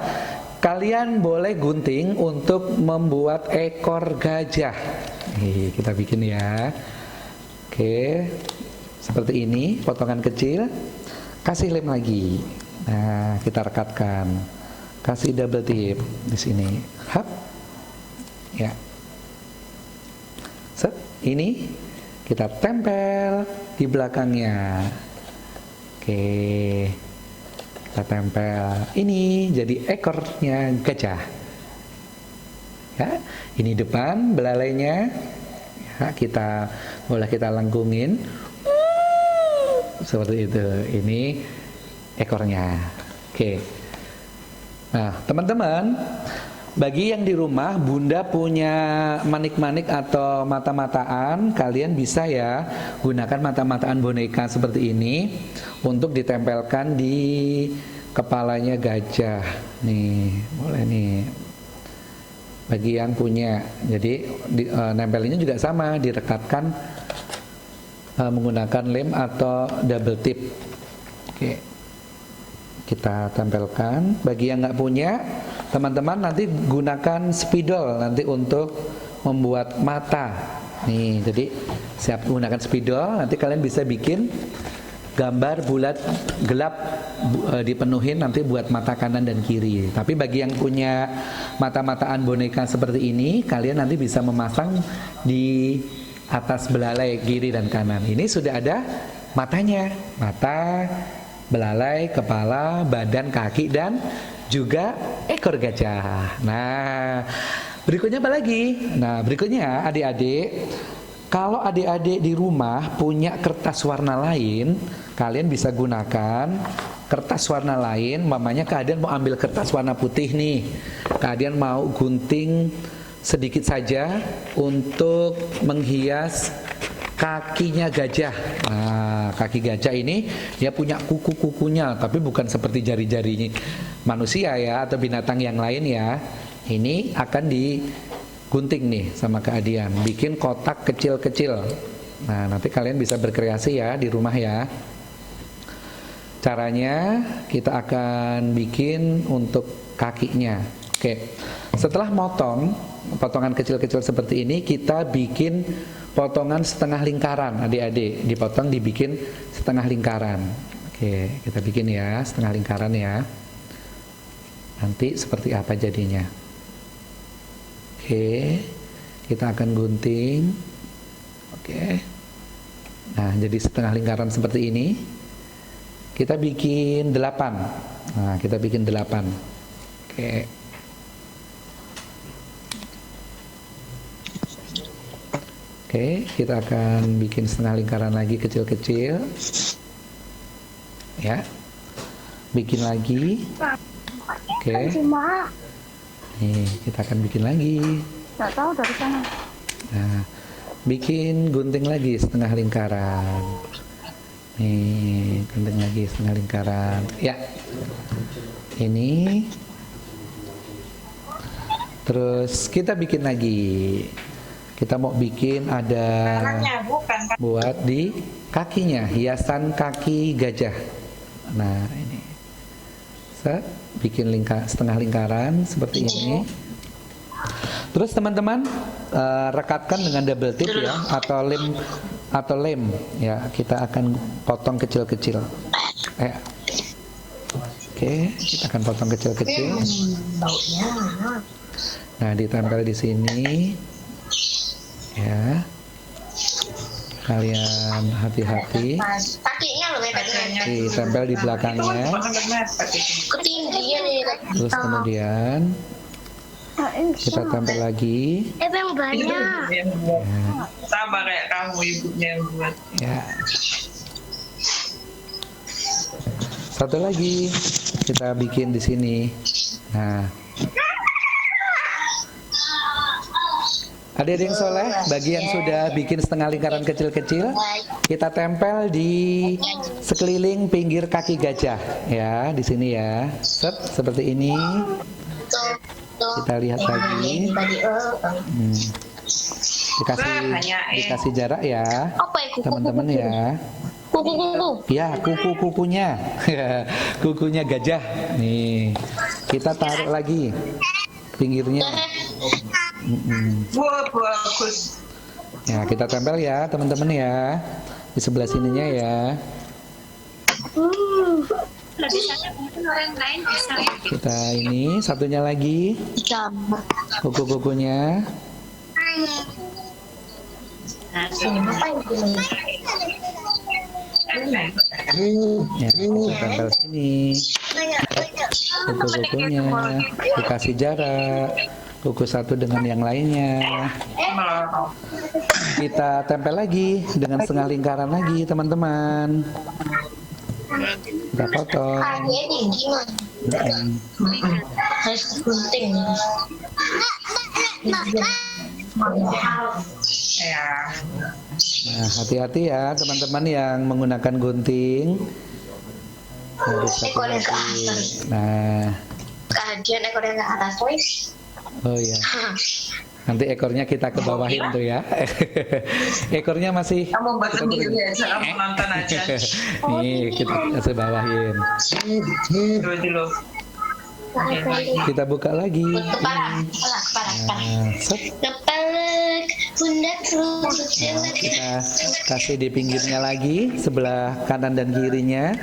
kalian boleh gunting untuk membuat ekor gajah. Nih, kita bikin ya. Oke, seperti ini, potongan kecil. Kasih lem lagi. Nah, kita rekatkan. Kasih double tip di sini. Hap. Ya. Set, ini kita tempel di belakangnya. Oke, kita tempel. Ini jadi ekornya gajah. Ya, ini depan belalainya. Ya, boleh kita lengkungin. Seperti itu. Ini ekornya. Oke. Nah, teman-teman, bagi yang di rumah Bunda punya manik-manik atau mata-mataan, kalian bisa ya gunakan mata-mataan boneka seperti ini untuk ditempelkan di kepalanya gajah. Nih, boleh nih. Bagi yang punya. Jadi nempelinnya juga sama, direkatkan menggunakan lem atau double tip. Oke. Kita tempelkan. Bagi yang nggak punya, teman-teman nanti gunakan spidol nanti untuk membuat mata. Nih, jadi siap menggunakan spidol. Nanti kalian bisa bikin gambar bulat gelap dipenuhin nanti buat mata kanan dan kiri. Tapi bagi yang punya mata-mataan boneka seperti ini, kalian nanti bisa memasang di atas belalai kiri dan kanan. Ini sudah ada matanya, mata, belalai, kepala, badan, kaki, dan juga ekor gajah. Nah, berikutnya apa lagi? Nah, berikutnya adik-adik, kalau adik-adik di rumah punya kertas warna lain, kalian bisa gunakan kertas warna lain. Mamanya kalian mau ambil kertas warna putih nih, kalian mau gunting sedikit saja untuk menghias kakinya gajah. Nah, kaki gajah ini dia punya kuku-kukunya, tapi bukan seperti jari-jari manusia ya atau binatang yang lain ya. Ini akan digunting nih sama keadian, bikin kotak kecil-kecil. Nah, nanti kalian bisa berkreasi ya di rumah ya. Caranya kita akan bikin untuk kakinya. Oke. Setelah potongan kecil-kecil seperti ini, kita bikin potongan setengah lingkaran, adik-adik. Dipotong, dibikin setengah lingkaran. Oke, kita bikin ya setengah lingkaran ya. Nanti seperti apa jadinya? Oke, kita akan gunting. Oke. Nah, jadi setengah lingkaran seperti ini. Kita bikin 8. Nah, kita bikin 8. Oke. Oke, kita akan bikin setengah lingkaran lagi kecil-kecil. Ya. Bikin lagi. Oke. Nih, kita akan bikin lagi. Nggak tahu dari sana. Nah, bikin gunting lagi setengah lingkaran. Nih, gunting lagi setengah lingkaran. Ya. Ini. Terus kita bikin lagi. Kita mau bikin ada buat di kakinya, hiasan kaki gajah. Nah, ini. Set, bikin setengah lingkaran seperti ini. Terus teman-teman rekatkan dengan double tip ya, atau lem ya, kita akan potong kecil-kecil. Oke, kita akan potong kecil-kecil. Nah, ditempel di sini ya. Kalian hati-hati. Ditempel di belakangnya. Terus kemudian kita tempel lagi. Yang banyak. Sama kayak kamu ibunya yang buat. Ya. Satu lagi kita bikin di sini. Nah, adik-adik yang soleh, bagi yang sudah bikin setengah lingkaran kecil-kecil, kita tempel di sekeliling pinggir kaki gajah, ya, di sini ya, set seperti ini. Kita lihat lagi. Dikasih jarak ya, teman-teman ya. Ya, kukunya, kukunya gajah. Nih, kita taruh lagi pinggirnya. Bagus. Ya, kita tempel ya, teman-teman ya, di sebelah sininya ya. Kita ini satunya lagi, kuku-kukunya. Ya, kita tempel sini. Kuku-kukunya dikasih jarak, kuku satu dengan yang lainnya. Kita tempel lagi dengan setengah lingkaran lagi, teman-teman. Kita potong. Harus gunting. Nah, hati-hati ya teman-teman yang menggunakan gunting. Harus hati-hati. Nah, Kemudian ekornya ke atas, wis. oh ya. Nanti ekornya kita ke bawahin tuh ya. Ekornya masih. Kamu buat sendiri aja, kamu nonton aja. Nih, kita kasih bawahin. Dulu. Kita buka lagi. Kepala. Nah, set. Kepala, pundakku. Nah, kita kasih di pinggirnya lagi, sebelah kanan dan kirinya,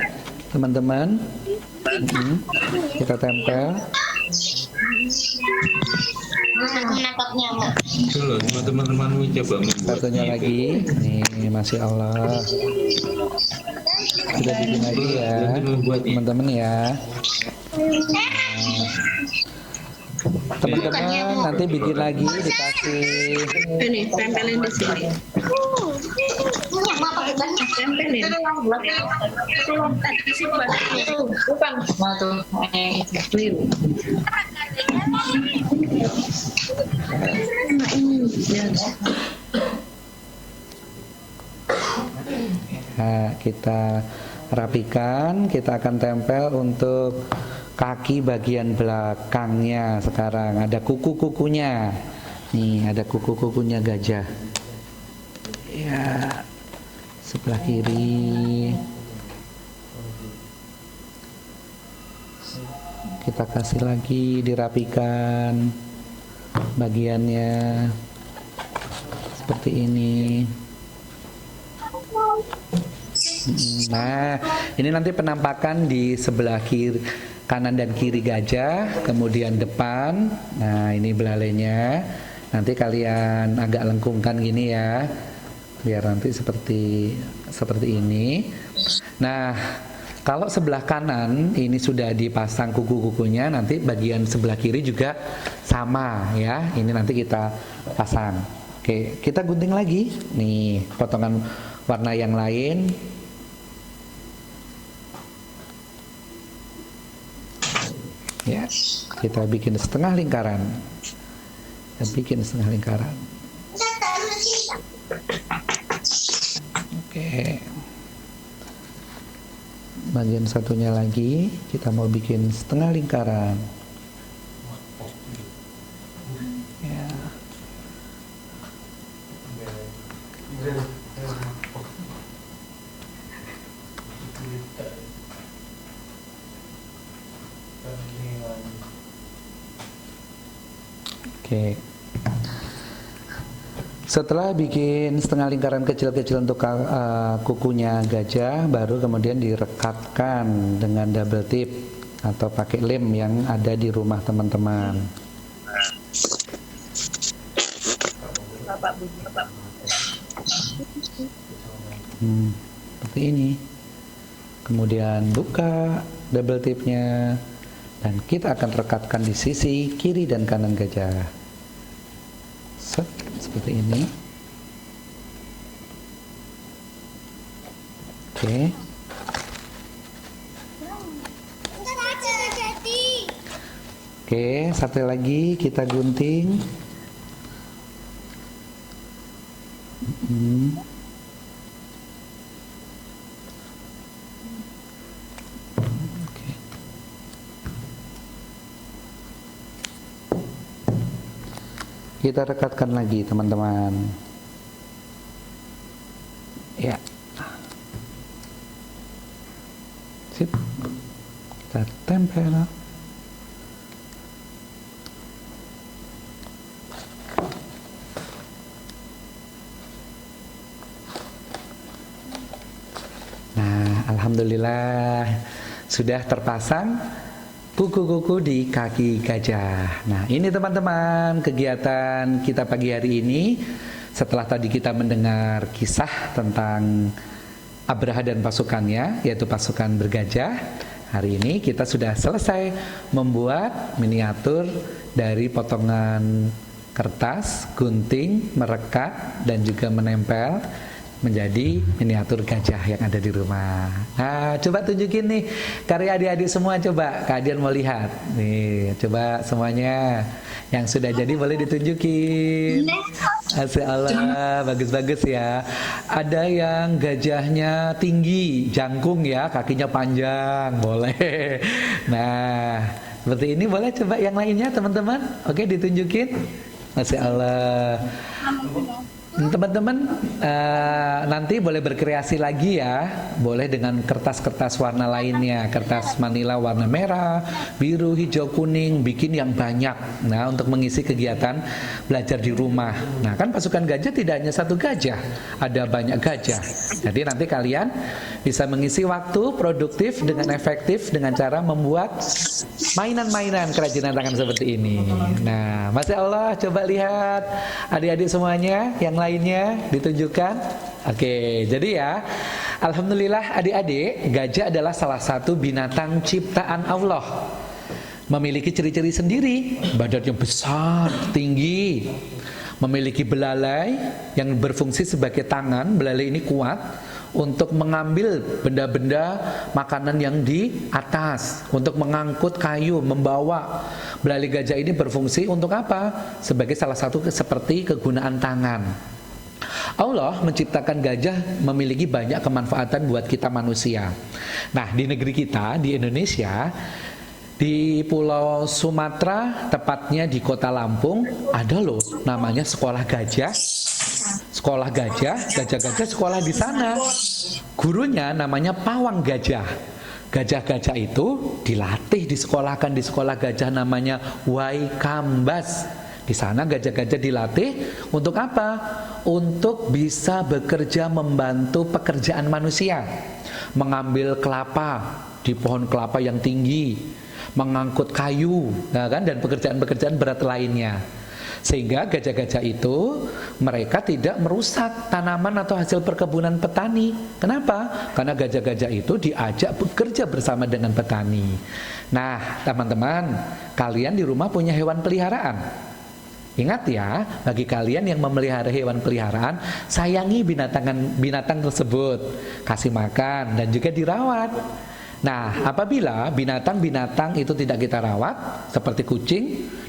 teman-teman. Kita tempel. Menangkap nyamuk. Dulu teman-temanmu coba Satunya lagi. Nih, Masya Allah. Kita bikin lagi ya, teman-teman ya. Teman-teman nanti bikin lagi, dikasih. Ini tempelin di sini. Tempelin. Bukan. Nah, kita rapikan, kita akan tempel untuk kaki bagian belakangnya. Sekarang ada kuku-kukunya. Nih, ada kuku-kukunya gajah. Ya, sebelah kiri. kita kasih lagi, dirapikan bagiannya seperti ini. Nah, ini nanti penampakan di sebelah kiri, kanan dan kiri gajah, kemudian depan. Nah, ini belalainya. Nanti kalian agak lengkungkan gini ya, biar nanti seperti ini. Nah, kalau sebelah kanan ini sudah dipasang kuku-kukunya, nanti bagian sebelah kiri juga sama ya. Ini nanti kita pasang. Oke, kita gunting lagi. Nih, potongan warna yang lain. Ya, kita bikin setengah lingkaran. Oke. Bagian satunya lagi kita mau bikin setengah lingkaran. Ya. Oke. Setelah bikin setengah lingkaran kecil-kecil untuk kukunya gajah, baru kemudian direkatkan dengan double tip atau pakai lem yang ada di rumah teman-teman. Seperti ini. Kemudian buka double tipnya dan kita akan rekatkan di sisi kiri dan kanan gajah. Seperti ini. Oke. Oke, satu lagi kita gunting. Oke. Kita rekatkan lagi teman-teman. Ya. Sip. Kita tempel. Nah, alhamdulillah sudah terpasang kuku-kuku di kaki gajah. Nah, ini teman-teman kegiatan kita pagi hari ini. Setelah tadi kita mendengar kisah tentang Abraha dan pasukannya, yaitu pasukan bergajah, hari ini kita sudah selesai membuat miniatur dari potongan kertas, gunting, merekat, dan juga menempel menjadi miniatur gajah yang ada di rumah. Nah, coba tunjukin nih karya adik-adik semua, coba kalian mau lihat. Nih, coba semuanya yang sudah jadi boleh ditunjukin. Masya Allah, bagus-bagus ya. Ada yang gajahnya tinggi, jangkung ya, kakinya panjang, boleh. Nah, seperti ini boleh, coba yang lainnya teman-teman. Oke, ditunjukin. Masya Allah. Teman-teman nanti boleh berkreasi lagi ya, boleh dengan kertas-kertas warna lainnya, kertas manila warna merah, biru, hijau, kuning, bikin yang banyak. Nah, untuk mengisi kegiatan belajar di rumah. Nah, kan pasukan gajah tidak hanya satu gajah, ada banyak gajah. Jadi nanti kalian bisa mengisi waktu produktif dengan efektif dengan cara membuat mainan-mainan kerajinan tangan seperti ini. Nah, Masya Allah, coba lihat adik-adik semuanya yang lainnya ditunjukkan. Oke, jadi ya, alhamdulillah adik-adik, gajah adalah salah satu binatang ciptaan Allah. Memiliki ciri-ciri sendiri, badannya besar, tinggi, memiliki belalai yang berfungsi sebagai tangan. Belalai ini kuat untuk mengambil benda-benda makanan yang di atas, untuk mengangkut kayu, membawa. Belalai gajah ini berfungsi untuk apa? Sebagai salah satu seperti kegunaan tangan. Allah menciptakan gajah memiliki banyak kemanfaatan buat kita manusia. Nah, di negeri kita, di Indonesia, di Pulau Sumatera, tepatnya di Kota Lampung, ada loh namanya sekolah gajah. Sekolah gajah, gajah-gajah sekolah di sana. Gurunya namanya pawang gajah. gajah-gajah itu dilatih, disekolahkan di sekolah gajah namanya Waikambas. Di sana gajah-gajah dilatih untuk apa? Untuk bisa bekerja membantu pekerjaan manusia. Mengambil kelapa di pohon kelapa yang tinggi, mengangkut kayu, nah kan, dan pekerjaan-pekerjaan berat lainnya. Sehingga gajah-gajah itu mereka tidak merusak tanaman atau hasil perkebunan petani. Kenapa? Karena gajah-gajah itu diajak bekerja bersama dengan petani. Nah, teman-teman, kalian di rumah punya hewan peliharaan. Ingat ya, bagi kalian yang memelihara hewan peliharaan, sayangi binatang tersebut, kasih makan dan juga dirawat. Nah, apabila binatang-binatang itu tidak kita rawat, seperti kucing,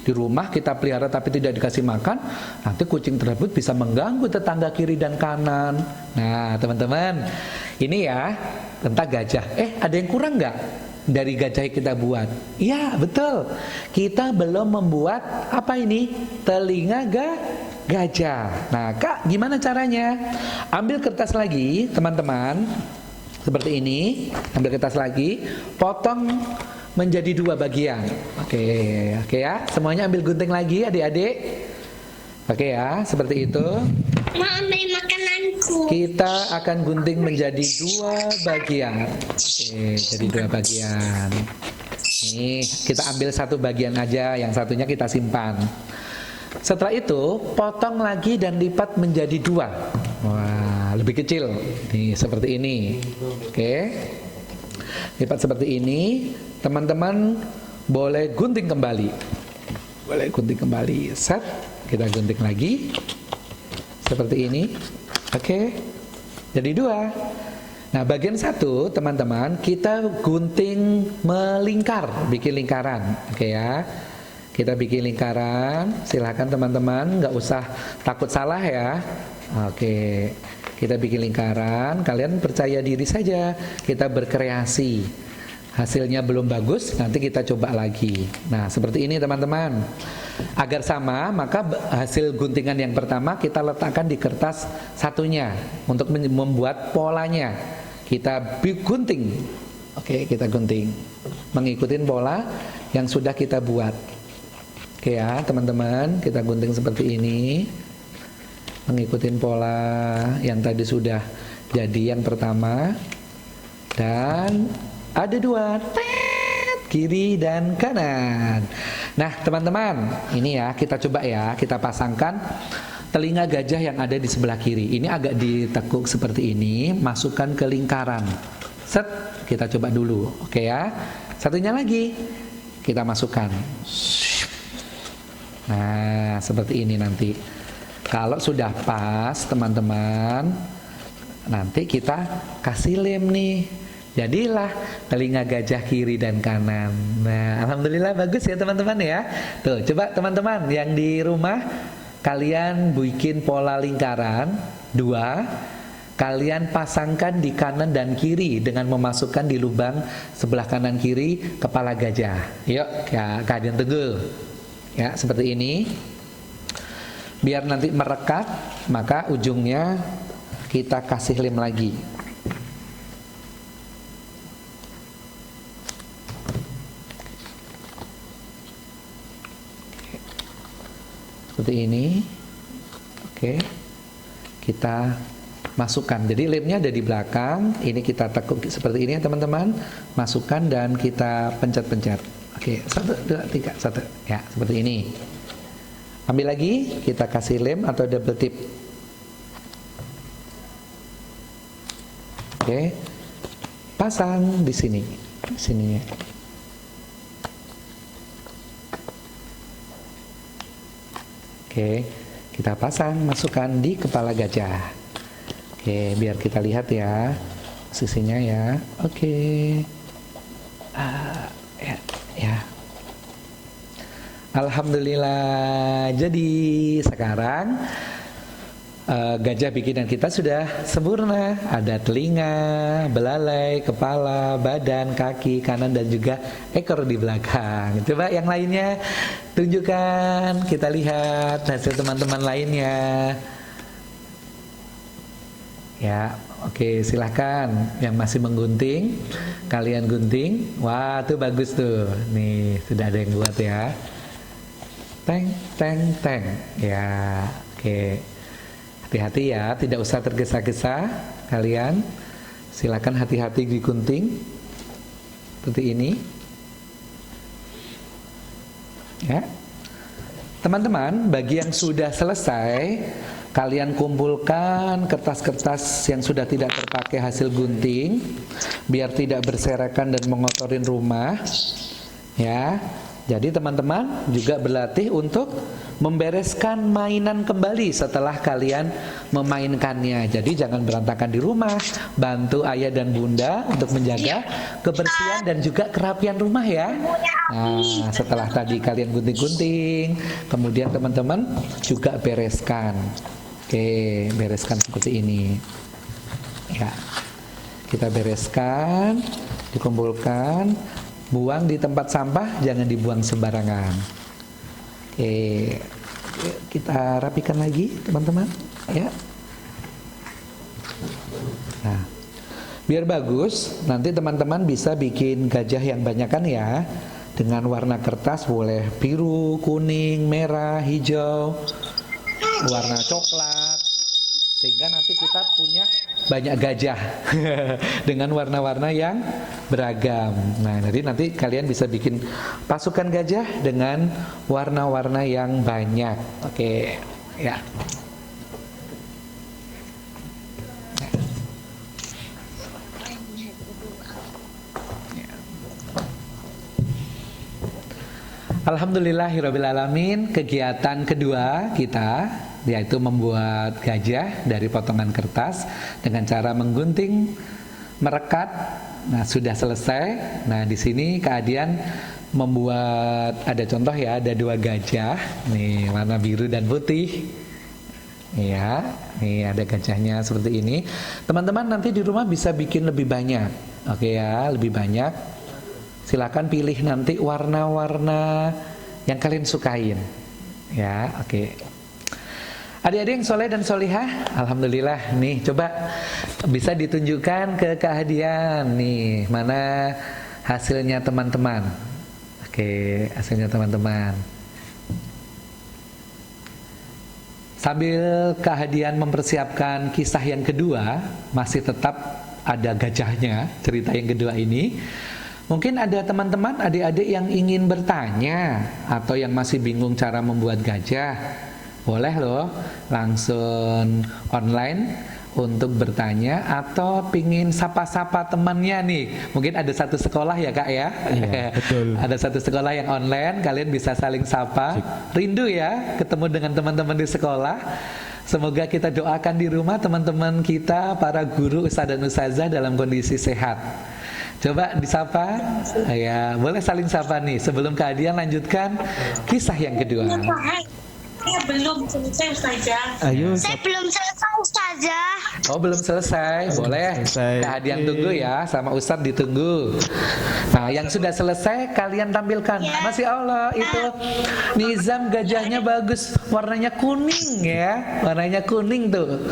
di rumah kita pelihara tapi tidak dikasih makan, nanti kucing tersebut bisa mengganggu tetangga kiri dan kanan. Nah, teman-teman, ini ya tentang gajah. Ada yang kurang nggak dari gajah yang kita buat? Ya, betul. Kita belum membuat apa ini? Telinga gajah. Nah, Kak, gimana caranya? Ambil kertas lagi, teman-teman. Seperti ini, ambil kertas lagi, potong menjadi 2 bagian. Oke ya, semuanya ambil gunting lagi adik-adik. Oke ya, seperti itu. Mau ambil makananku. Kita akan gunting menjadi 2 bagian. Oke, jadi 2 bagian. Nih, kita ambil 1 bagian aja, yang satunya kita simpan. Setelah itu, potong lagi dan lipat menjadi 2. Wah, lebih kecil. Nih, seperti ini. Oke. Lipat seperti ini. Teman-teman boleh gunting kembali. Boleh gunting kembali. Set. Kita gunting lagi. Seperti ini. Oke. Jadi 2. Nah, bagian 1, teman-teman, kita gunting melingkar, bikin lingkaran. Oke ya. Kita bikin lingkaran. Silahkan teman-teman, nggak usah takut salah ya. Oke, kita bikin lingkaran. Kalian percaya diri saja. Kita berkreasi. Hasilnya belum bagus, nanti kita coba lagi. Nah, seperti ini teman-teman. Agar sama, maka hasil guntingan yang pertama kita letakkan di kertas satunya untuk membuat polanya. Kita gunting. Oke, kita gunting. Mengikuti pola yang sudah kita buat. Oke ya, teman-teman, kita gunting seperti ini. Mengikuti pola yang tadi sudah jadi yang pertama. Dan ada 2, kiri dan kanan. Nah, teman-teman, ini ya, kita coba ya, kita pasangkan telinga gajah yang ada di sebelah kiri. Ini agak ditekuk seperti ini, masukkan ke lingkaran. Set, kita coba dulu. Oke ya. Satunya lagi kita masukkan. Nah, seperti ini nanti. Kalau sudah pas, teman-teman, nanti kita kasih lem nih. Jadilah telinga gajah kiri dan kanan. Nah, alhamdulillah bagus ya teman-teman ya. Tuh, coba teman-teman yang di rumah, kalian bikin pola lingkaran 2. Kalian pasangkan di kanan dan kiri dengan memasukkan di lubang sebelah kanan kiri kepala gajah. Yuk, ya, kalian tunggu. Ya, seperti ini. Biar nanti merekat, maka ujungnya kita kasih lem lagi. Seperti ini. Oke. Kita masukkan. Jadi lemnya ada di belakang. Ini kita tekuk seperti ini ya teman-teman. Masukkan dan kita pencet-pencet. Oke, 1, 2, 3, 1. Ya, seperti ini. Ambil lagi, kita kasih lem atau double tip. Oke. Pasang di sini. Di sininya. Oke, kita pasang, masukkan di kepala gajah. Oke, biar kita lihat ya posisinya ya. Oke. Ya. Alhamdulillah. Jadi sekarang gajah bikinan kita sudah sempurna. Ada telinga, belalai, kepala, badan, kaki, kanan dan juga ekor di belakang. Coba yang lainnya tunjukkan, kita lihat hasil teman-teman lainnya. Ya, Oke, silahkan yang masih menggunting, kalian gunting. Wah, tuh bagus tuh. Nih, sudah ada yang buat ya. Teng, teng, teng. Ya, oke. Hati-hati ya, tidak usah tergesa-gesa. Kalian silakan hati-hati digunting. Seperti ini. Ya. Teman-teman, bagi yang sudah selesai, kalian kumpulkan kertas-kertas yang sudah tidak terpakai hasil gunting, biar tidak berserakan dan mengotorin rumah. Ya, jadi teman-teman juga berlatih untuk membereskan mainan kembali setelah kalian memainkannya. Jadi jangan berantakan di rumah, bantu ayah dan bunda untuk menjaga kebersihan dan juga kerapian rumah ya. Nah, setelah tadi kalian gunting-gunting, kemudian teman-teman juga bereskan. Oke, bereskan seperti ini. Ya, kita bereskan, dikumpulkan, buang di tempat sampah, jangan dibuang sembarangan. Oke, kita rapikan lagi, teman-teman. Ya. Nah, biar bagus, nanti teman-teman bisa bikin gajah yang banyak kan ya, dengan warna kertas boleh biru, kuning, merah, hijau, warna coklat, sehingga nanti kita punya banyak gajah dengan warna-warna yang beragam. Nah, jadi nanti kalian bisa bikin pasukan gajah dengan warna-warna yang banyak. Oke, ya. Alhamdulillahirrabbilalamin. Kegiatan kedua kita yaitu membuat gajah dari potongan kertas dengan cara menggunting, merekat. Nah, sudah selesai. Nah, di sini keadian membuat, ada contoh ya, ada 2 gajah nih, warna biru dan putih. Ya, nih ada gajahnya seperti ini. Teman-teman nanti di rumah bisa bikin lebih banyak. Oke ya, lebih banyak. Silakan pilih nanti warna-warna yang kalian sukain. Ya, oke. Adik-adik yang soleh dan solihah, alhamdulillah. Nih, coba bisa ditunjukkan ke Kak Hadian. Nih, mana hasilnya teman-teman? Oke, hasilnya teman-teman. Sambil Kak Hadian mempersiapkan kisah yang kedua, masih tetap ada gajahnya, cerita yang kedua ini. Mungkin ada teman-teman, adik-adik yang ingin bertanya atau yang masih bingung cara membuat gajah. Boleh loh, langsung online untuk bertanya atau pingin sapa-sapa temannya nih. Mungkin ada satu sekolah ya Kak ya. Iya, betul. Ada satu sekolah yang online, kalian bisa saling sapa. Rindu ya ketemu dengan teman-teman di sekolah. Semoga kita doakan di rumah teman-teman kita, para guru, ustadz dan ustazah dalam kondisi sehat. Coba disapa, ya boleh saling sapa nih sebelum Kak Adian lanjutkan kisah yang kedua. Saya belum selesai Ustazah. Ayo, Saya belum selesai Ustazah. Oh belum selesai, boleh. Selesai. Kak Adian tunggu ya, sama Ustadz ditunggu. Nah yang sudah selesai kalian tampilkan. Masya Allah itu nizam gajahnya bagus, warnanya kuning ya, warnanya kuning tuh.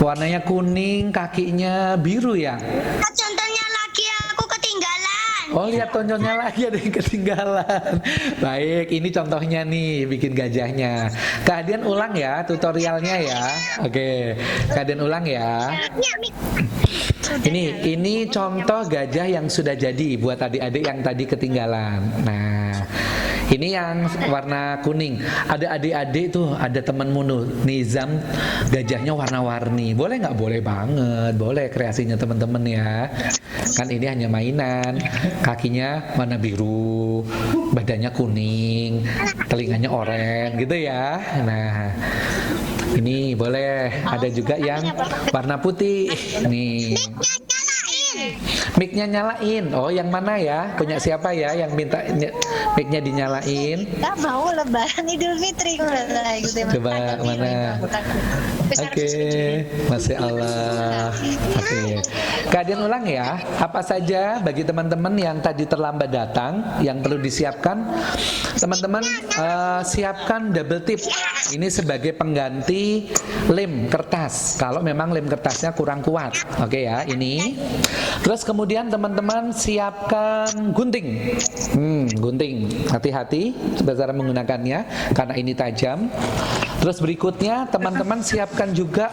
Warnanya kuning, kakinya biru ya. Contohnya lagi aku ketinggalan. Oh lihat tonjolnya lagi ada yang ketinggalan. Baik, ini contohnya nih bikin gajahnya. Kak Adian ulang ya tutorialnya ya. Oke, Kak Adian ulang ya. Ini contoh gajah yang sudah jadi buat adik-adik yang tadi ketinggalan. Nah, ini yang warna kuning. Ada adik-adik tuh, ada temenmu tuh, nizam gajahnya warna-warni. Boleh nggak? Boleh banget. Boleh kreasinya teman-teman ya. Kan ini hanya mainan. Kakinya warna biru, badannya kuning, telinganya oranye gitu ya. Nah, ini boleh. Ada juga yang warna putih. Nih. Mic-nya nyalain. Oh, yang mana ya? Punya siapa ya yang minta mic-nya dinyalain? Nggak mau lebaran Idul Fitri gitu. Coba mana? Oke, Masya Allah. Oke, keadaan ulang ya. Apa saja bagi teman-teman yang tadi terlambat datang yang perlu disiapkan? Teman-teman siapkan double tip. Ini sebagai pengganti lem kertas. Kalau memang lem kertasnya kurang kuat, oke ya. Ini. Terus kemudian teman-teman siapkan gunting. Gunting. Hati-hati cara menggunakannya karena ini tajam. Terus berikutnya teman-teman siapkan juga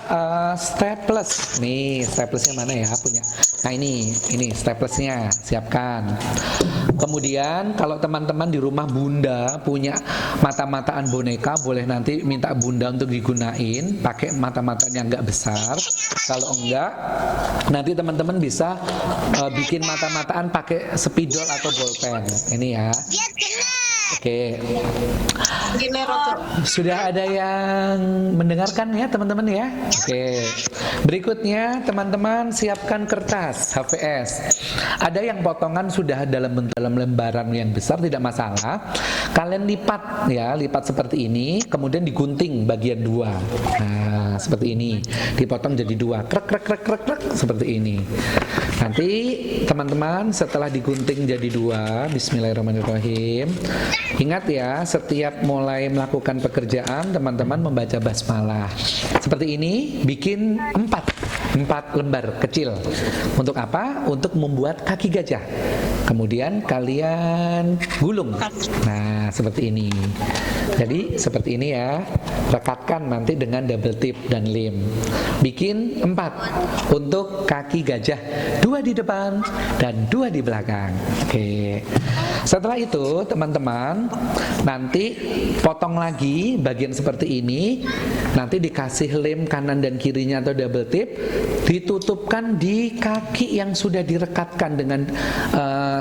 staples. Nih, staplesnya mana ya punya? Nah ini staplesnya siapkan. Kemudian kalau teman-teman di rumah bunda punya mata-mataan boneka, boleh nanti minta bunda untuk digunain pakai mata-matanya yang enggak besar. Kalau enggak, nanti teman-teman bisa bikin mata-mataan pakai spidol atau bolpen. Ini ya. Oke. Sudah ada yang mendengarkan ya teman-teman ya? Oke. Berikutnya teman-teman siapkan kertas HVS. Ada yang potongan sudah dalam lembaran yang besar, tidak masalah. Kalian lipat ya, lipat seperti ini, kemudian digunting bagian dua. Nah, seperti ini. Dipotong jadi dua. Krek seperti ini. Nanti teman-teman setelah digunting jadi dua, bismillahirrahmanirrahim. Ingat ya, setiap mulai melakukan pekerjaan teman-teman membaca basmalah. Seperti ini, bikin 4 lembar kecil. Untuk apa? Untuk membuat kaki gajah. Kemudian kalian gulung. Nah, seperti ini. Jadi seperti ini ya. Rekatkan nanti dengan double tip dan lem. Bikin 4 untuk kaki gajah, 2 di depan dan 2 di belakang. Oke. Setelah itu teman-teman nanti potong lagi bagian seperti ini. Nanti dikasih lem kanan dan kirinya atau double tip, ditutupkan di kaki yang sudah direkatkan dengan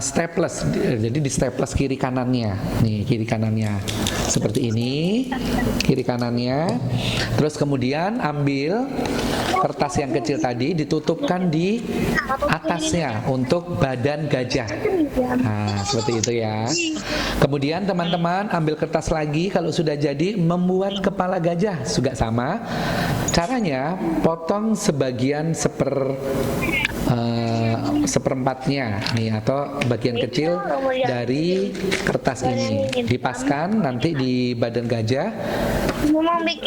staples. Jadi di staples kiri kanannya. Nih kiri kanannya seperti ini, kiri kanannya. Terus kemudian ambil kertas yang kecil tadi, ditutupkan di atasnya untuk badan gajah. Nah, seperti itu ya. Kemudian teman-teman ambil kertas lagi kalau sudah jadi membuat kepala gajah juga sama. Caranya potong sebagian seperempatnya nih atau bagian kecil dari kertas ini, dipaskan nanti di badan gajah,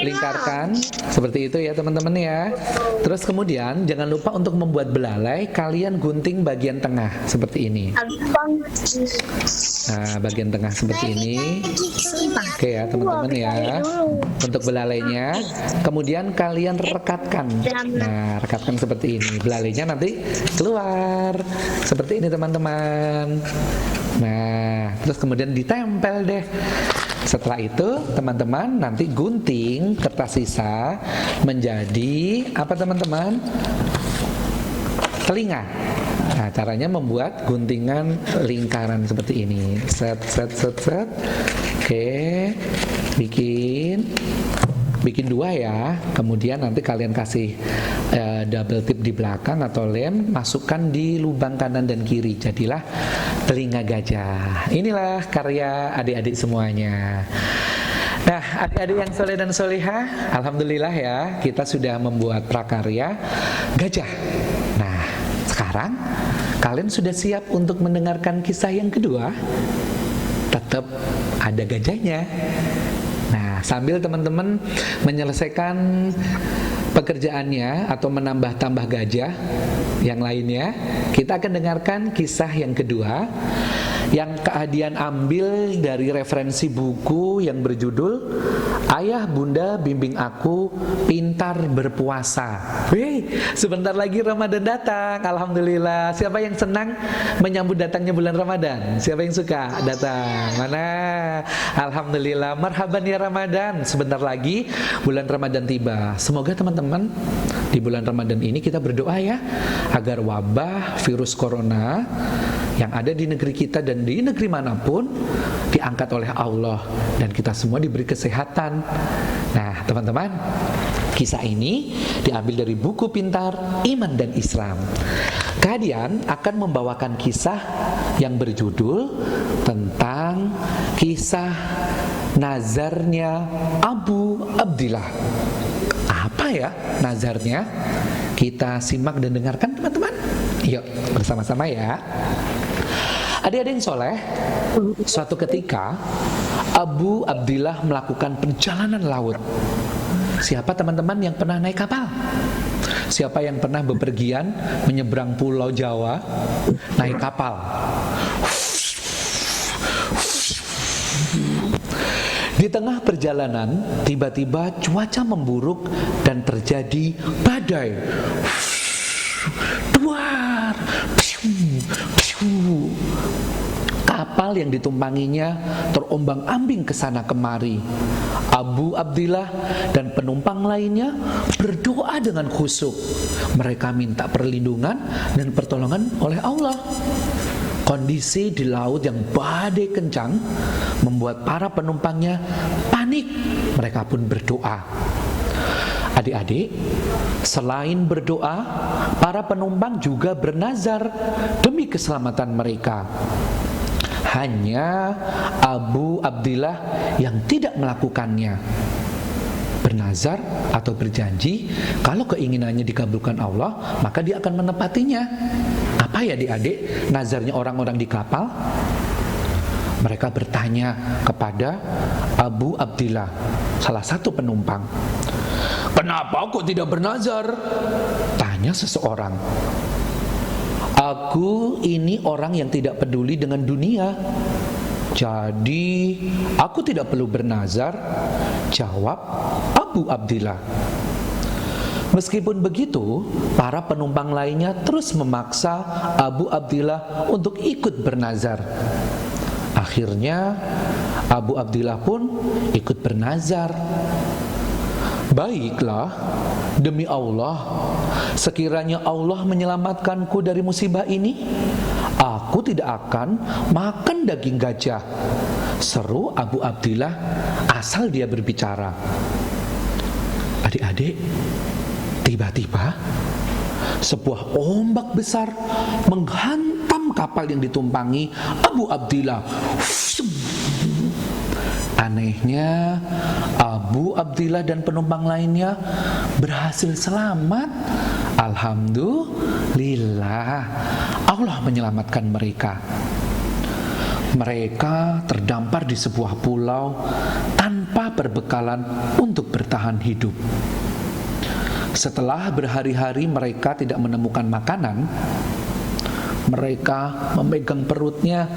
lingkarkan seperti itu ya teman-teman ya. Terus kemudian jangan lupa untuk membuat belalai, kalian gunting bagian tengah seperti ini. Nah, bagian tengah seperti ini. Oke ya teman-teman ya. Untuk belalainya, kemudian kalian rekatkan. Nah, rekatkan seperti ini. Belalainya nanti keluar seperti ini teman-teman. Nah, terus kemudian ditempel deh. Setelah itu teman-teman nanti gunting kertas sisa menjadi apa teman-teman? Telinga. Nah, caranya membuat guntingan lingkaran seperti ini. Set. Oke. Bikin 2 ya. Kemudian nanti kalian kasih double tip di belakang atau lem, masukkan di lubang kanan dan kiri. Jadilah telinga gajah. Inilah karya adik-adik semuanya. Nah, adik-adik yang soleh dan solehah, alhamdulillah ya, kita sudah membuat prakarya gajah. Nah, sekarang kalian sudah siap untuk mendengarkan kisah yang kedua? Tetap ada gajahnya. Nah, sambil teman-teman menyelesaikan pekerjaannya atau menambah-tambah gajah yang lainnya, kita akan dengarkan kisah yang kedua yang keadian ambil dari referensi buku yang berjudul Ayah Bunda Bimbing Aku Pintar Berpuasa. Wih, sebentar lagi Ramadan datang. Alhamdulillah. Siapa yang senang menyambut datangnya bulan Ramadan? Siapa yang suka datang? Mana? Alhamdulillah. Marhaban ya Ramadan. Sebentar lagi bulan Ramadan tiba. Semoga teman-teman di bulan Ramadan ini kita berdoa ya agar wabah virus corona yang ada di negeri kita dan di negeri manapun diangkat oleh Allah dan kita semua diberi kesehatan. Nah teman-teman, kisah ini diambil dari buku Pintar Iman dan Islam. Kemudian akan membawakan kisah yang berjudul tentang kisah nazarnya Abu Abdillah. Apa ya nazarnya? Kita simak dan dengarkan teman-teman. Yuk bersama-sama ya. Adik-adik yang soleh, suatu ketika Abu Abdillah melakukan perjalanan laut. Siapa teman-teman yang pernah naik kapal? Siapa yang pernah bepergian menyeberang pulau Jawa naik kapal? Di tengah perjalanan, tiba-tiba cuaca memburuk dan terjadi badai. Duar. Kapal yang ditumpanginya terombang-ambing ke sana kemari. Abu Abdillah dan penumpang lainnya berdoa dengan khusyuk. Mereka minta perlindungan dan pertolongan oleh Allah. Kondisi di laut yang badai kencang membuat para penumpangnya panik. Mereka pun berdoa. Adik-adik, selain berdoa, para penumpang juga bernazar demi keselamatan mereka. Hanya Abu Abdillah yang tidak melakukannya. Bernazar atau berjanji kalau keinginannya dikabulkan Allah, maka dia akan menepatinya. Apa ya adik-adik nazarnya orang-orang di kapal? Mereka bertanya kepada Abu Abdillah, salah satu penumpang. Kenapa kok tidak bernazar? Tanya seseorang. Aku ini orang yang tidak peduli dengan dunia, jadi aku tidak perlu bernazar, jawab Abu Abdillah. Meskipun begitu, para penumpang lainnya terus memaksa Abu Abdillah untuk ikut bernazar. Akhirnya Abu Abdillah pun ikut bernazar. Baiklah, demi Allah, sekiranya Allah menyelamatkanku dari musibah ini, aku tidak akan makan daging gajah, seru Abu Abdillah asal dia berbicara. Adik-adik, tiba-tiba sebuah ombak besar menghantam kapal yang ditumpangi Abu Abdillah. Anehnya, Abu Abdillah dan penumpang lainnya berhasil selamat. Alhamdulillah, Allah menyelamatkan mereka. Mereka terdampar di sebuah pulau tanpa perbekalan untuk bertahan hidup. Setelah berhari-hari mereka tidak menemukan makanan, mereka memegang perutnya.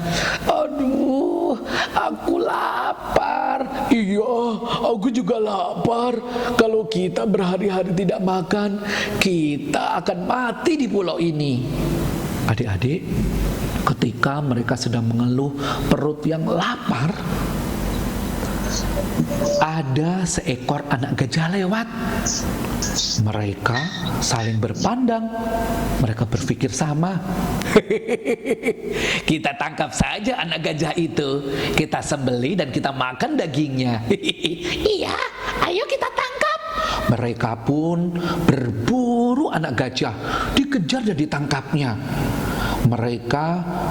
Aduh, aku lapar. Iya, aku juga lapar. Kalau kita berhari-hari tidak makan, kita akan mati di pulau ini. Adik-adik, ketika mereka sedang mengeluh perut yang lapar, ada seekor anak gajah lewat. Mereka saling berpandang. Mereka berpikir sama. Kita tangkap saja anak gajah itu. Kita sembelih dan kita makan dagingnya. Iya, ayo kita tangkap. Mereka pun berburu anak gajah, dikejar dan ditangkapnya. Mereka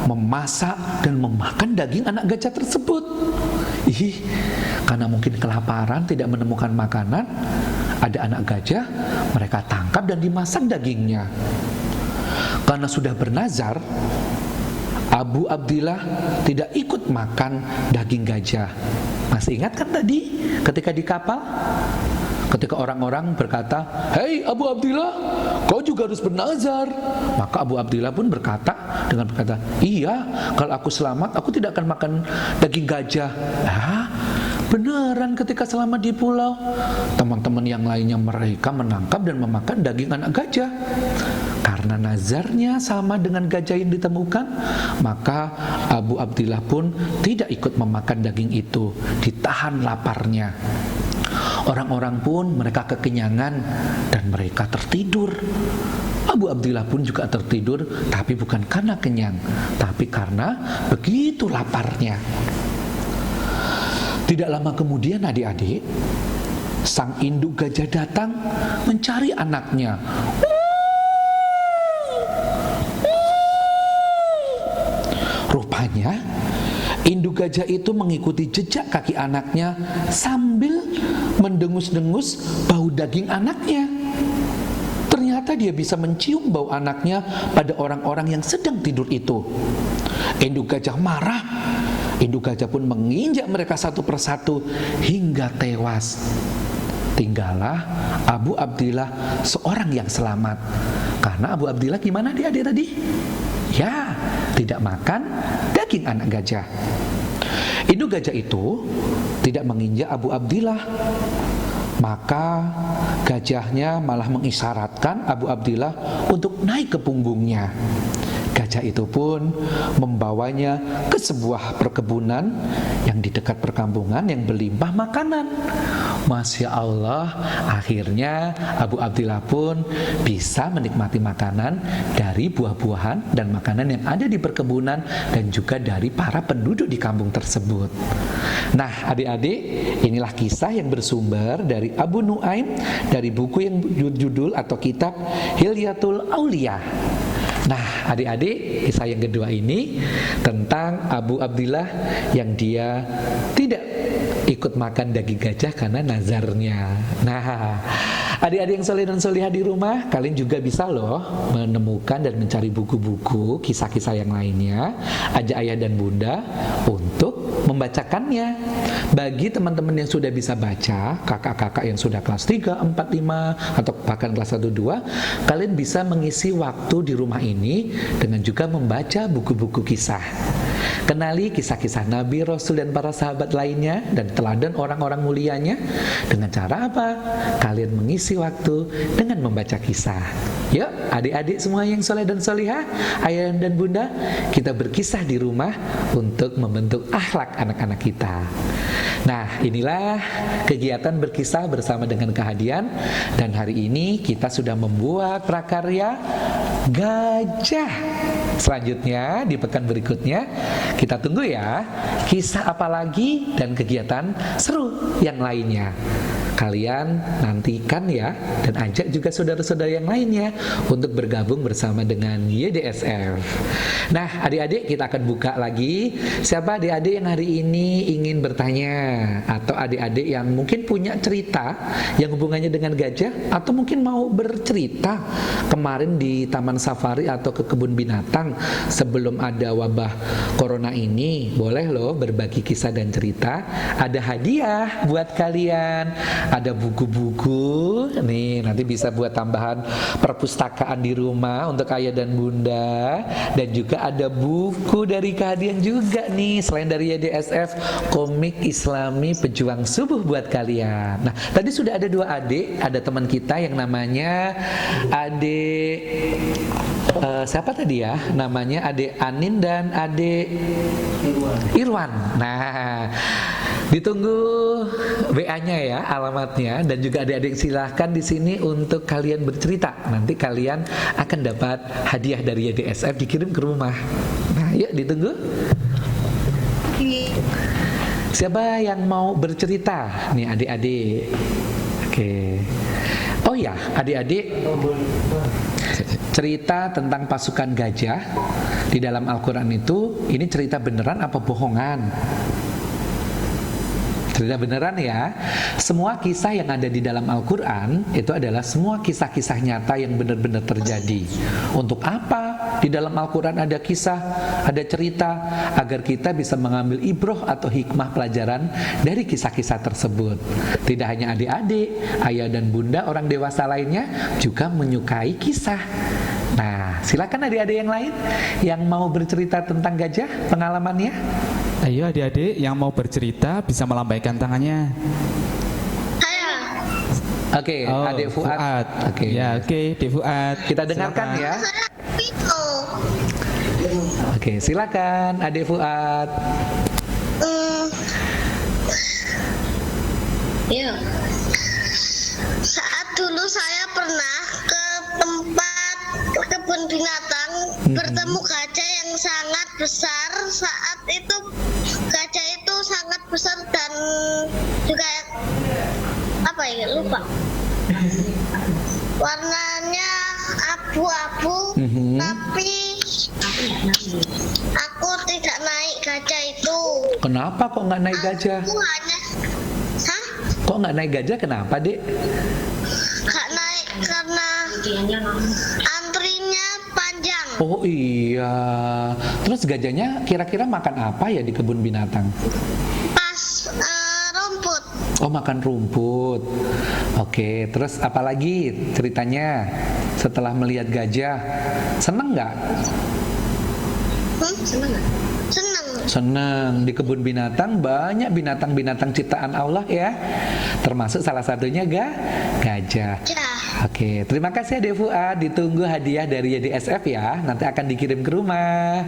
memasak dan memakan daging anak gajah tersebut. Karena mungkin kelaparan, tidak menemukan makanan, ada anak gajah, mereka tangkap dan dimasak dagingnya. Karena sudah bernazar, Abu Abdillah tidak ikut makan daging gajah. Masih ingat kan tadi ketika di kapal? Ketika orang-orang berkata, "Hei Abu Abdillah, kau juga harus bernazar." Maka Abu Abdillah pun berkata, "Iya, kalau aku selamat, aku tidak akan makan daging gajah." Beneran ketika selamat di pulau, teman-teman yang lainnya mereka menangkap dan memakan daging anak gajah. Karena nazarnya sama dengan gajah yang ditemukan, maka Abu Abdillah pun tidak ikut memakan daging itu, ditahan laparnya. Orang-orang pun mereka kekenyangan dan mereka tertidur. Abu Abdillah pun juga tertidur, tapi bukan karena kenyang, tapi karena begitu laparnya. Tidak lama kemudian adik-adik, sang induk gajah datang mencari anaknya. gajah itu mengikuti jejak kaki anaknya sambil mendengus-dengus bau daging anaknya. Ternyata dia bisa mencium bau anaknya pada orang-orang yang sedang tidur itu. Induk gajah marah. Induk gajah pun menginjak mereka satu persatu hingga tewas. Tinggallah Abu Abdillah seorang yang selamat. Karena Abu Abdillah gimana dia tadi? Ya, tidak makan daging anak gajah. Induk gajah itu tidak menginjak Abu Abdillah. Maka gajahnya malah mengisyaratkan Abu Abdillah untuk naik ke punggungnya. Gajah itu pun membawanya ke sebuah perkebunan yang di dekat perkampungan yang berlimpah makanan. Masya Allah, akhirnya Abu Abdillah pun bisa menikmati makanan dari buah-buahan dan makanan yang ada di perkebunan dan juga dari para penduduk di kampung tersebut. Nah, adik-adik, inilah kisah yang bersumber dari Abu Nuaim dari buku yang judul atau kitab Hilyatul Aulia. Nah, adik-adik, kisah yang kedua ini tentang Abu Abdillah yang dia tidak ikut makan daging gajah karena nazarnya. Nah, adik-adik yang soleh dan solihah di rumah, kalian juga bisa loh menemukan dan mencari buku-buku kisah-kisah yang lainnya. Ajak ayah dan bunda untuk membacakannya. Bagi teman-teman yang sudah bisa baca, kakak-kakak yang sudah kelas 3, 4, 5 atau bahkan kelas 1, 2, kalian bisa mengisi waktu di rumah ini dengan juga membaca buku-buku kisah. Kenali kisah-kisah Nabi, Rasul dan para sahabat lainnya dan teladan orang-orang mulianya. Dengan cara apa? Kalian mengisi waktu dengan membaca kisah. Yuk, adik-adik semua yang soleh dan solihah, ayah dan bunda, kita berkisah di rumah untuk membentuk akhlak anak-anak kita. Nah, inilah kegiatan berkisah bersama dengan Kehadian. Dan hari ini kita sudah membuat prakarya gajah. Selanjutnya di pekan berikutnya kita tunggu ya kisah apa lagi dan kegiatan seru yang lainnya. Kalian nantikan ya dan ajak juga saudara-saudara yang lainnya untuk bergabung bersama dengan YDSF. Nah, adik-adik kita akan buka lagi. Siapa adik-adik yang hari ini ingin bertanya atau adik-adik yang mungkin punya cerita yang hubungannya dengan gajah atau mungkin mau bercerita kemarin di Taman Safari atau ke kebun binatang sebelum ada wabah corona ini, boleh loh berbagi kisah dan cerita. Ada hadiah buat kalian. Ada buku-buku nih, nanti bisa buat tambahan perpustakaan di rumah untuk ayah dan bunda. Dan juga ada buku dari Kehadian juga nih, selain dari YDSF, komik Islami Pejuang Subuh buat kalian. Nah, tadi sudah ada 2 adik, ada teman kita yang namanya adik siapa tadi ya? Namanya adik Anin dan adik Irwan. Nah, ditunggu WA-nya ya, alamatnya, dan juga adik-adik silahkan di sini untuk kalian bercerita. Nanti kalian akan dapat hadiah dari YDSF dikirim ke rumah. Nah, yuk ditunggu. Siapa yang mau bercerita? Nih adik-adik. Oke. Oh ya, adik-adik, cerita tentang pasukan gajah di dalam Al-Quran itu, ini cerita beneran apa bohongan? Cerita beneran ya. Semua kisah yang ada di dalam Al-Quran itu adalah semua kisah-kisah nyata yang benar-benar terjadi. Untuk apa di dalam Al-Quran ada kisah, ada cerita? Agar kita bisa mengambil ibroh atau hikmah pelajaran dari kisah-kisah tersebut. Tidak hanya adik-adik, ayah dan bunda, orang dewasa lainnya juga menyukai kisah. Nah, silakan adik-adik yang lain yang mau bercerita tentang gajah, pengalamannya. Ayo adik-adik yang mau bercerita bisa melambaikan tangannya. Oke, adik Fuad. Oke. Ya, oke, Adik Fuad. Kita dengarkan ya. Oke, silakan adik Fuad. Ya. Saat dulu saya pernah ke tempat kebun binatang bertemu gajah yang sangat besar. Saat itu gajah itu sangat besar dan juga apa ya, lupa. Warnanya abu-abu tapi Aku tidak naik gajah itu. Kenapa kok nggak naik gajah? Aku hanya, hah? Kok nggak naik gajah? Kenapa, Dek? Gak naik karena antrinya panjang. Oh iya. Terus gajahnya kira-kira makan apa ya di kebun binatang? Pas rumput. Oh, makan rumput. Oke, terus apa lagi ceritanya setelah melihat gajah? Seneng nggak? Seneng gak? Seneng. Seneng. Di kebun binatang banyak binatang-binatang ciptaan Allah ya. Termasuk salah satunya gajah. Ya. Oke, terima kasih Adek Fuad. Ditunggu hadiah dari YDSF ya. Nanti akan dikirim ke rumah.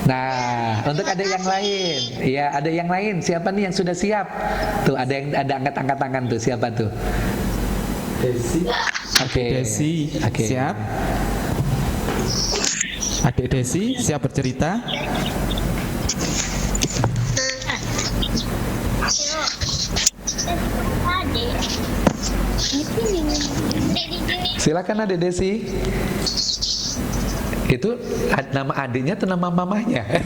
Nah, untuk adek yang lain, ya ada yang lain. Siapa nih yang sudah siap? Tuh ada yang ada angkat tangan tuh. Siapa tuh? Desi. Oke. Desi, Oke. siap? Adik Desi, siap bercerita? Silakan Adek Desi. Itu nama adiknya atau nama mamanya? Nama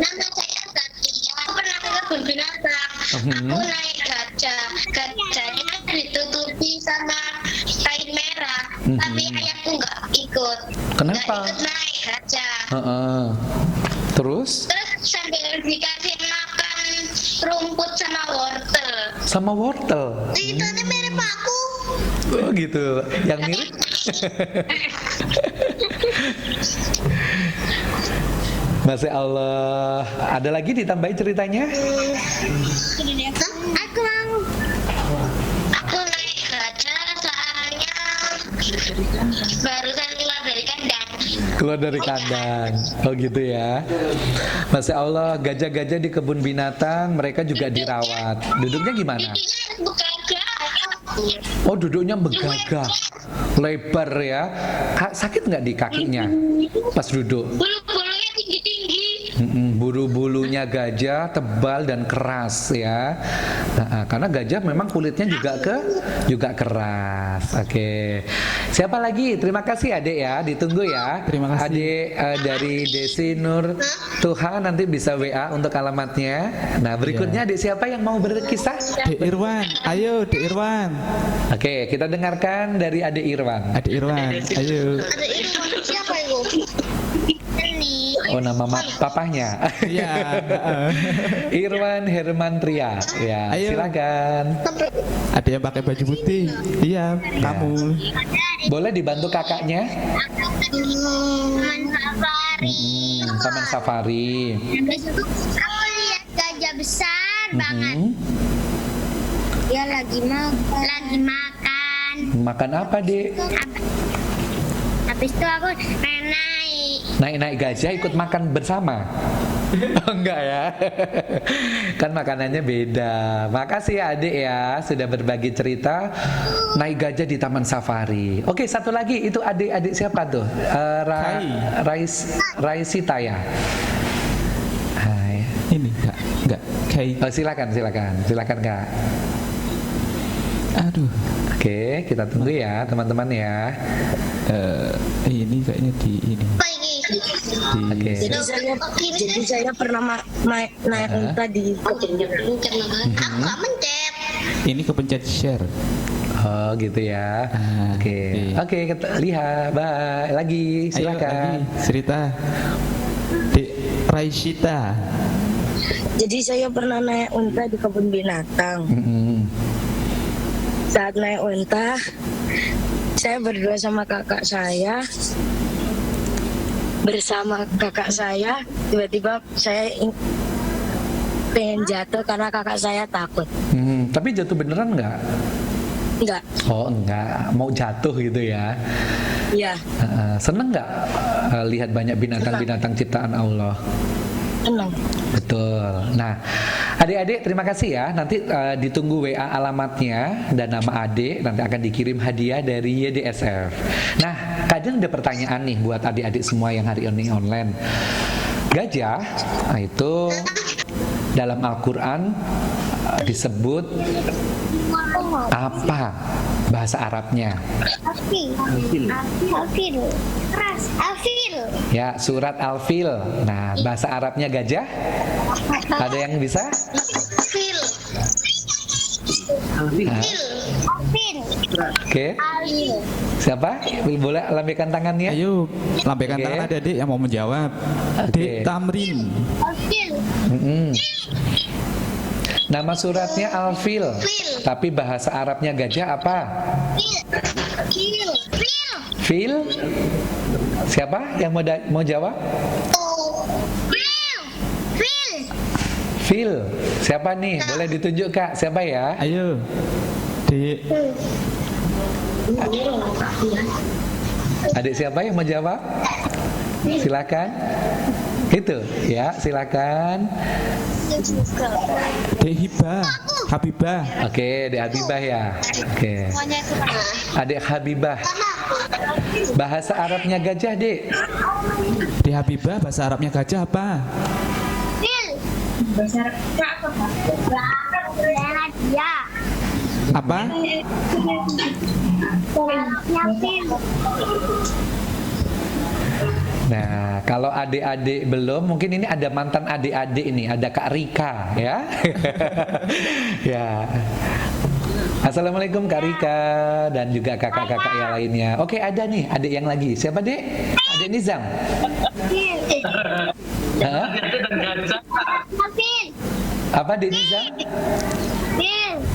saya Satria. Aku pernah ke kebun binatang. Aku naik gajah. Gajahnya ditutupi sama kain merah. Tapi ayahku nggak ikut. Kenapa? Nggak ikut naik gajah. Heeh. Terus Terus sambil dikasih makan rumput sama wortel. sama wortel. Itu mirip aku. Oh gitu. Yang mirip. Masya Allah. Ada lagi ditambahin ceritanya? Aku mau. Aku naik gajah soalnya barusan keluar dari kandang. Keluar dari kandang. Oh gitu ya. Masya Allah, gajah-gajah di kebun binatang mereka juga dirawat. Duduknya gimana? Ini bukan. Oh duduknya begagah, lebar ya. Sakit nggak di kakinya pas duduk? Bulu-bulunya tinggi-tinggi. Bulu-bulunya gajah tebal dan keras ya. Karena gajah memang kulitnya juga keras. Oke. Siapa lagi? Terima kasih Adek ya, ditunggu ya. Terima kasih. Adek dari Desi Nur Tuhan nanti bisa WA untuk alamatnya. Nah berikutnya Adek siapa yang mau berkisah? Dek Irwan, ayo Dek Irwan. Oke, kita dengarkan dari Adek Irwan. Adik Irwan, ayo. Ada Irwan. Siapa itu? Ini. Oh nama papahnya. Iya. Irwan Herman Tria. Ya, Ayo. silakan. Ada yang pakai baju putih. Iya, kamu. Boleh dibantu kakaknya? Taman safari. Taman safari. Habis itu aku lihat gajah besar banget. Dia lagi makan. Makan apa, Dek? Habis itu aku naik. Naik-naik gajah ikut makan bersama? Oh, enggak ya. Kan makanannya beda. Makasih ya Adik ya sudah berbagi cerita naik gajah di Taman Safari. Oke, satu lagi itu adik-adik siapa tuh? Raisita ya. Hai. Ini enggak. Kayak Oh, silakan Kak. aduh. Oke, kita tunggu ya teman-teman ya. Ini kayaknya di ini. Apa ini? Oke. Jadi saya pernah naik unta di Aku nggak mencet. Ini kepencet share. Oh gitu ya. Oke. oke. Oke, kita lihat. Bye. Lagi Ayo, silakan. lagi, cerita. Dek Raisita. Jadi saya pernah naik unta di kebun binatang. Saat naik unta, saya berdua sama kakak saya. Bersama kakak saya, tiba-tiba saya pengen jatuh karena kakak saya takut. Tapi jatuh beneran nggak? Enggak, Oh enggak, mau jatuh gitu ya. iya, Seneng nggak lihat banyak binatang-binatang ciptaan Allah? tenang. Betul. Nah, adik-adik terima kasih ya. Nanti ditunggu WA alamatnya dan nama adik. Nanti akan dikirim hadiah dari YDSF. Nah, kadang ada pertanyaan nih buat adik-adik semua yang hari ini online. Gajah itu dalam Al-Quran disebut Apa bahasa Arabnya? Afil. Afil. Ya, surat Al-Fil. Nah, bahasa Arabnya gajah? Ada yang bisa? Fil. Nah, Afil. oke. Afil. Siapa? Boleh lambaikan tangannya? Ayo, lambaikan Oke. tangan adik yang mau menjawab. Oke. Dek Tamrin. Afil. Mm-mm. Nama suratnya Al-Fil. Fil. Tapi bahasa Arabnya gajah apa? Fil. Fil. Fil? Siapa yang mau jawab? Fil. Fil. Fil. Siapa nih? Boleh ditunjuk Kak? Siapa ya? Ayo, Dek. Adik siapa yang mau jawab? Silakan. Itu ya, silakan. Dek Hibah, Habibah. Oke, Adik Habibah ya. Oke. Adik Habibah. Bahasa Arabnya gajah, Dek. Dek Habibah, bahasa Arabnya gajah apa? Fil. Ya. Apa? Fil. Nah, kalau adik-adik belum, mungkin ini ada mantan adik-adik ini, ada Kak Rika ya. Ya. Assalamualaikum Kak Rika dan juga kakak-kakak yang lainnya. Oke, ada nih adik yang lagi. Siapa, Dek? Adik Nizam. Fil. Hah? Fil. Apa Adik Nizam?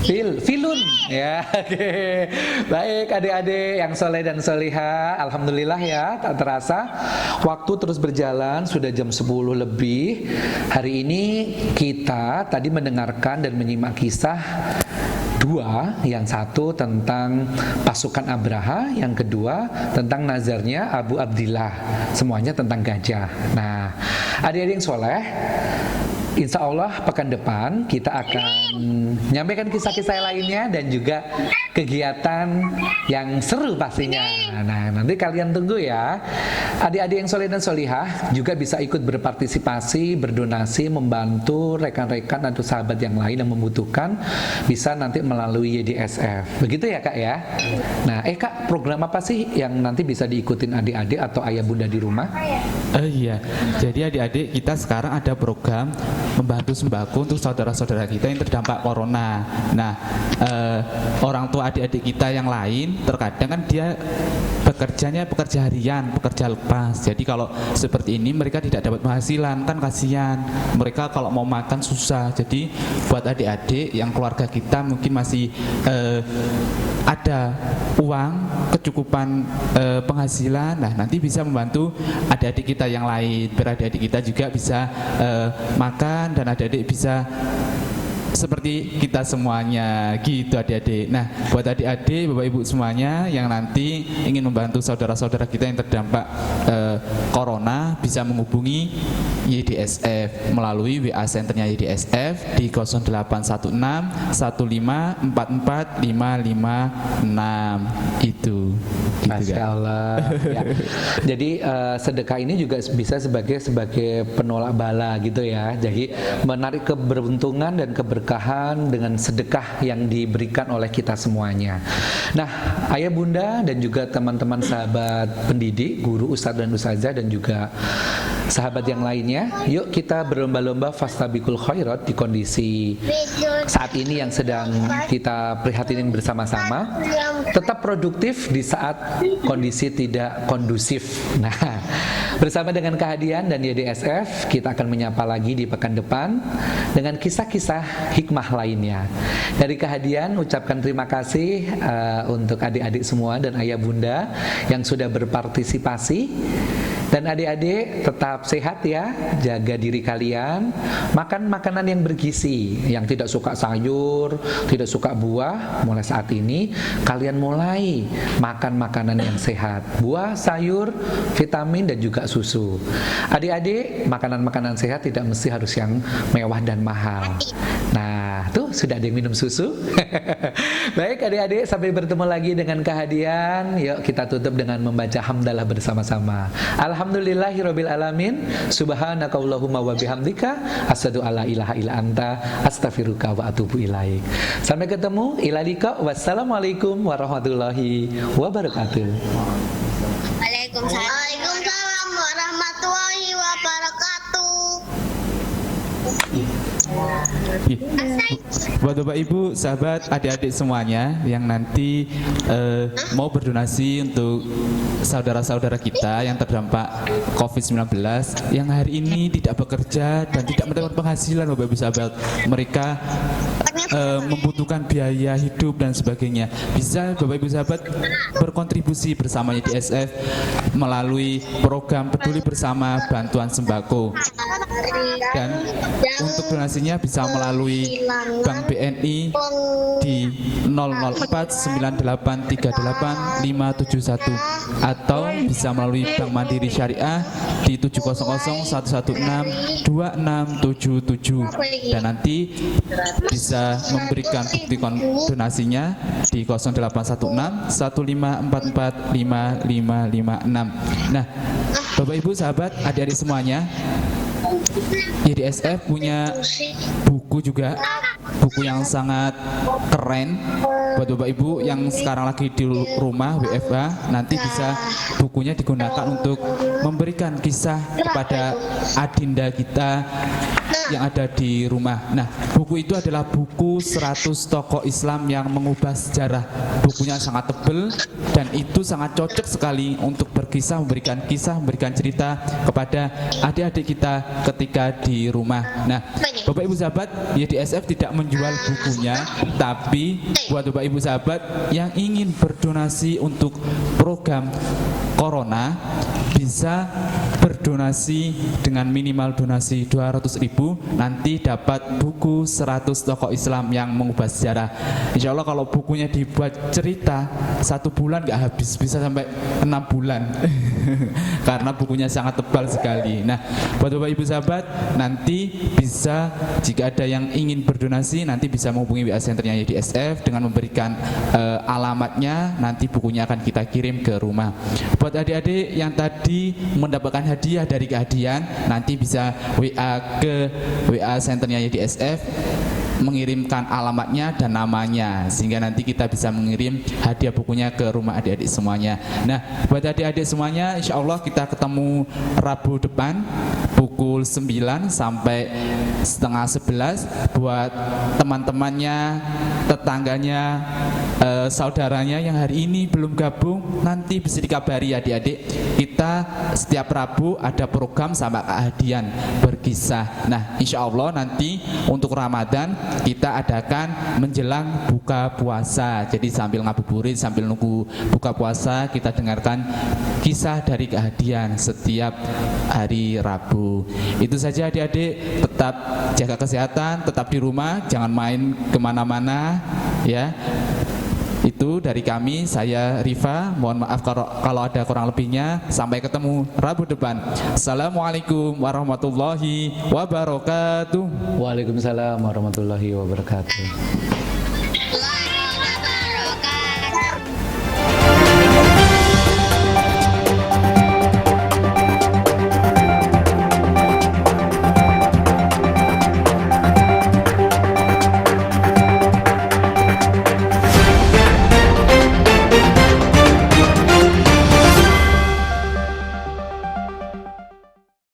Fil. Filun ya. Oke. Baik adik-adik yang soleh dan solihah, alhamdulillah ya, tak terasa waktu terus berjalan, sudah jam 10 lebih. Hari ini kita tadi mendengarkan dan menyimak kisah dua, yang satu tentang pasukan Abraha, yang kedua tentang nazarnya Abu Abdillah, semuanya tentang gajah. Nah, adik-adik yang soleh, insya Allah pekan depan kita akan menyampaikan kisah-kisah lainnya dan juga kegiatan yang seru pastinya. Nah, nanti kalian tunggu ya. Adik-adik yang soleh dan solihah juga bisa ikut berpartisipasi, berdonasi, membantu rekan-rekan atau sahabat yang lain yang membutuhkan, bisa nanti melalui YDSF. Begitu ya Kak ya? Nah, Kak, program apa sih yang nanti bisa diikutin adik-adik atau ayah bunda di rumah? Iya, jadi adik-adik kita sekarang ada program membantu sembako untuk saudara-saudara kita yang terdampak corona. Nah, orang tua adik-adik kita yang lain terkadang kan dia bekerjanya pekerja harian, pekerja lepas. Jadi kalau seperti ini mereka tidak dapat penghasilan, kan kasihan. Mereka kalau mau makan susah. Jadi buat adik-adik yang keluarga kita mungkin masih ada uang kecukupan penghasilan, nah nanti bisa membantu adik-adik kita yang lain, biar adik-adik kita juga bisa makan dan adik-adik bisa seperti kita semuanya gitu adik-adik. Nah, buat adik-adik, bapak ibu semuanya yang nanti ingin membantu saudara-saudara kita yang terdampak corona, bisa menghubungi YDSF melalui WA senternya YDSF di 0816 1544 556 itu. Gitu, Masya kan? Allah ya. Jadi sedekah ini juga bisa sebagai penolak bala gitu ya. Jadi menarik keberuntungan dan keberkahan dengan sedekah yang diberikan oleh kita semuanya. Nah, ayah bunda dan juga teman-teman sahabat pendidik, guru, ustadz dan ustazah dan juga sahabat yang lainnya, yuk kita berlomba-lomba fastabiqul khairat di kondisi saat ini yang sedang kita prihatinin bersama-sama. Tetap produktif di saat kondisi tidak kondusif. Nah, bersama dengan kehadian dan YDSF, kita akan menyapa lagi di pekan depan dengan kisah-kisah hikmah lainnya. Dari kehadian, ucapkan terima kasih untuk adik-adik semua dan ayah bunda yang sudah berpartisipasi. Dan adik-adik tetap sehat ya, jaga diri kalian, makan makanan yang bergizi, yang tidak suka sayur, tidak suka buah. Mulai saat ini kalian mulai makan makanan yang sehat, buah, sayur, vitamin dan juga susu. Adik-adik, makanan-makanan sehat tidak mesti harus yang mewah dan mahal. Nah, Nah, tuh sudah ada yang minum susu. Baik adik-adik, sampai bertemu lagi dengan kehadian. Yuk kita tutup dengan membaca hamdalah bersama-sama. Alhamdulillahirabbil alamin. Subhanakallahumma wa bihamdika asyhadu alla ilaha illa anta astaghfiruka wa atubu ilaik. Sampai ketemu, ila liqa. Wassalamualaikum warahmatullahi wabarakatuh. Waalaikumsalam warahmatullahi wabarakatuh. Buat Bapak Ibu, sahabat, adik-adik semuanya yang nanti mau berdonasi untuk saudara-saudara kita yang terdampak COVID-19 yang hari ini tidak bekerja dan tidak mendapat penghasilan, Bapak Ibu sahabat, mereka membutuhkan biaya hidup dan sebagainya, bisa Bapak Ibu sahabat berkontribusi bersamanya di SF melalui program Peduli Bersama Bantuan Sembako, dan untuk donasinya bisa melalui Bank BNI di 0049838571 atau bisa melalui Bank Mandiri Syariah di 70011162677, dan nanti bisa memberikan bukti donasinya di 081615445556. Nah, Bapak Ibu sahabat, adik-adik semuanya, YDSF punya buku juga, buku yang sangat keren buat Bapak Ibu yang sekarang lagi di rumah WFH. Nanti bisa bukunya digunakan untuk memberikan kisah kepada adinda kita yang ada di rumah. Nah, buku itu adalah buku 100 tokoh Islam yang mengubah sejarah. Bukunya sangat tebal dan itu sangat cocok sekali untuk berkisah, memberikan kisah, memberikan cerita kepada adik-adik kita ketika di rumah. Nah, Bapak Ibu sahabat, YDSF tidak menjual bukunya, tapi buat Bapak Ibu sahabat yang ingin berdonasi untuk program Corona bisa berdonasi dengan minimal donasi 200.000, nanti dapat buku 100 tokoh Islam yang mengubah sejarah. Insya Allah kalau bukunya dibuat cerita 1 bulan nggak habis, bisa sampai 6 bulan karena bukunya sangat tebal sekali. Nah, buat Bapak Ibu sahabat, nanti bisa jika ada yang ingin berdonasi, nanti bisa menghubungi WA Centernya YDSF dengan memberikan alamatnya, nanti bukunya akan kita kirim ke rumah. Buat adik-adik yang tadi mendapatkan hadiah dari kehadian, nanti bisa WA ke WA Centernya YDSF, mengirimkan alamatnya dan namanya, sehingga nanti kita bisa mengirim hadiah bukunya ke rumah adik-adik semuanya. Nah, buat adik-adik semuanya, insya Allah kita ketemu Rabu depan pukul 9 sampai setengah 11. Buat teman-temannya, tetangganya, saudaranya yang hari ini belum gabung, nanti bisa dikabari adik-adik. Kita setiap Rabu ada program sama kehadian berkisah. Nah, insya Allah nanti untuk Ramadan kita adakan menjelang buka puasa. Jadi sambil ngabuburit, sambil nunggu buka puasa, kita dengarkan kisah dari kehadian setiap hari Rabu. Itu saja adik-adik, tetap jaga kesehatan, tetap di rumah, jangan main kemana-mana ya. Itu dari kami, saya Rifa. Mohon maaf kalau ada kurang lebihnya. Sampai ketemu Rabu depan. Assalamualaikum warahmatullahi wabarakatuh. Waalaikumsalam warahmatullahi wabarakatuh.